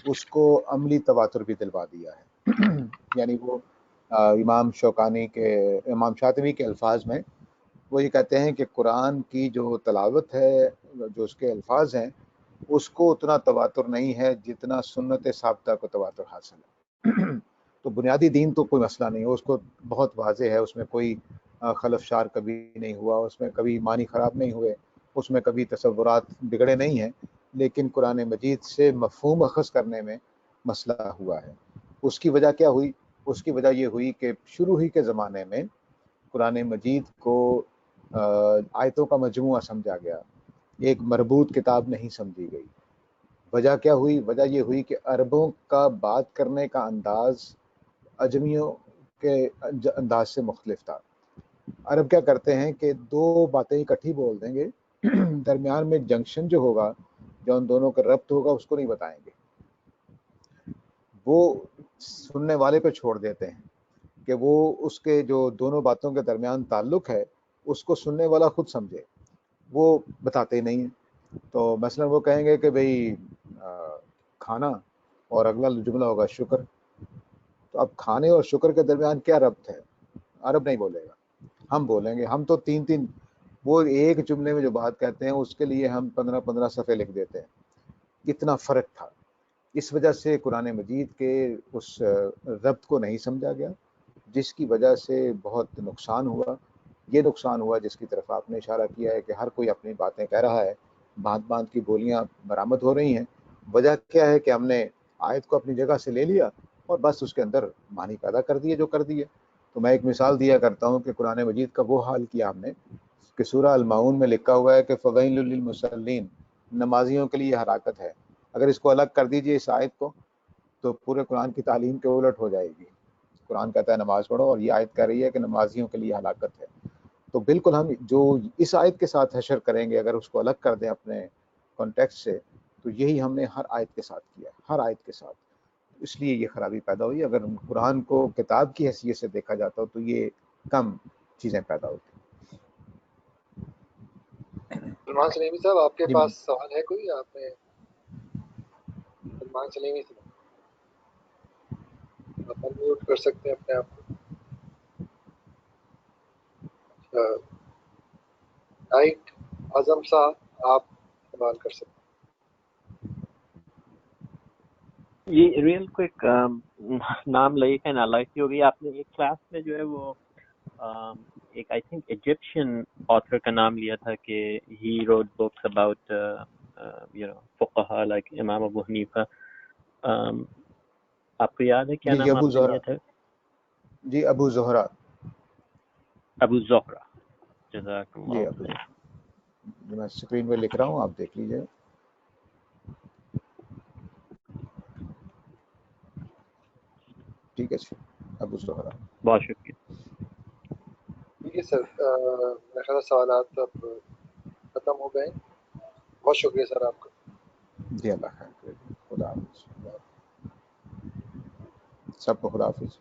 اس کو عملی تواتر بھی دلوا دیا ہے۔ یعنی وہ امام شاطبی کے الفاظ میں وہ یہ کہتے ہیں کہ قرآن کی جو تلاوت ہے، جو اس کے الفاظ ہیں، اس کو اتنا تواتر نہیں ہے جتنا سنت ثابتہ کو تواتر حاصل ہے۔ تو بنیادی دین تو کوئی مسئلہ نہیں ہے، اس کو بہت واضح ہے، اس میں کوئی خلف شار کبھی نہیں ہوا، اس میں کبھی معنی خراب نہیں ہوئے، اس میں کبھی تصورات بگڑے نہیں ہیں، لیکن قرآن مجید سے مفہوم اخذ کرنے میں مسئلہ ہوا ہے۔ اس کی وجہ کیا ہوئی؟ اس کی وجہ یہ ہوئی کہ شروع ہی کے زمانے میں قرآن مجید کو آیتوں کا مجموعہ سمجھا گیا، ایک مربوط کتاب نہیں سمجھی گئی۔ وجہ کیا ہوئی؟ وجہ یہ ہوئی کہ عربوں کا بات کرنے کا انداز عجمیوں کے انداز سے مختلف تھا۔ عرب کیا کرتے ہیں کہ دو باتیں اکٹھی بول دیں گے، درمیان میں جنکشن جو ہوگا، جو ان دونوں کا ربط ہوگا، اس کو نہیں بتائیں گے، وہ سننے والے پہ چھوڑ دیتے ہیں کہ وہ اس کے جو دونوں باتوں کے درمیان تعلق ہے اس کو سننے والا خود سمجھے، وہ بتاتے نہیں ہیں۔ تو مثلا وہ کہیں گے کہ بھئی کھانا، اور اگلا جملہ ہوگا شکر، تو اب کھانے اور شکر کے درمیان کیا ربط ہے؟ عرب نہیں بولے گا، ہم بولیں گے۔ ہم تو تین وہ ایک جملے میں جو بات کہتے ہیں اس کے لیے ہم 15 صفحے لکھ دیتے ہیں، اتنا فرق تھا۔ اس وجہ سے قرآن مجید کے اس ربط کو نہیں سمجھا گیا، جس کی وجہ سے بہت نقصان ہوا۔ یہ نقصان ہوا جس کی طرف آپ نے اشارہ کیا ہے کہ ہر کوئی اپنی باتیں کہہ رہا ہے، باندھ کی بولیاں برآمد ہو رہی ہیں۔ وجہ کیا ہے کہ ہم نے آیت کو اپنی جگہ سے لے لیا اور بس اس کے اندر معنی پیدا کر دیے جو کر دیے۔ تو میں ایک مثال دیا کرتا ہوں کہ قرآن مجید کا وہ حال کیا ہم نے کہ سورہ المعون میں لکھا ہوا ہے کہ فویل للمصلین، نمازیوں کے لیے یہ ہلاکت ہے۔ اگر اس کو الگ کر دیجئے اس آیت کو تو پورے قرآن کی تعلیم کے الٹ ہو جائے گی۔ قرآن کہتا ہے نماز پڑھو اور یہ آیت کہہ رہی ہے کہ نمازیوں کے لیے ہلاکت ہے۔ تو بالکل ہم جو اس آیت کے ساتھ حشر کریں گے، اگر اس کو الگ کر دیں اپنے کانٹیکسٹ سے، تو یہی ہم نے ہر آیت کے ساتھ کیا، ہر آیت کے ساتھ۔ اس لیے یہ خرابی پیدا ہوئی۔ اگر قرآن کو کتاب کی حیثیت سے دیکھا جاتا ہو تو یہ کم چیزیں پیدا ہوتی۔ سلمان سلیمی صاحب، آپ کے جی پاس سوال ہے کوئی؟ آپ نے سلمان سلیمی صاحب آپ انمیوٹ کر سکتے ہیں اپنے آپ کو۔ نائک اعظم صاحب، آپ سوال کر سکتے یہ ریئل کوئک نام لائک ہے نا لائک ہوگی آپ نے ایک کلاس میں جو ہے وہ ایک آئی تھنک ایجپشین آتھر کا نام لیا تھا کہ ہی روٹ بکس اباؤٹ فقہا لائک امام ابو حنیفہ، آپ کو یاد ہے کیا جی نام ابو آپ نے زہرا، لیا تھا؟ جی ابو زہرا، ابو زہرا، جزاک جی اللہ ابو خیر۔ زہرا، میں اسکرین پہ لکھ رہا ہوں، آپ دیکھ لیجیے۔ ٹھیک ہے جی، ابو زہرا۔ بہت شکریہ۔ ٹھیک ہے سر، میرے خیال سوالات اب ختم ہو گئے۔ بہت شکریہ سر آپ کا۔ جی اللہ خیر کرے، خدا حافظ، سب کو خدا حافظ۔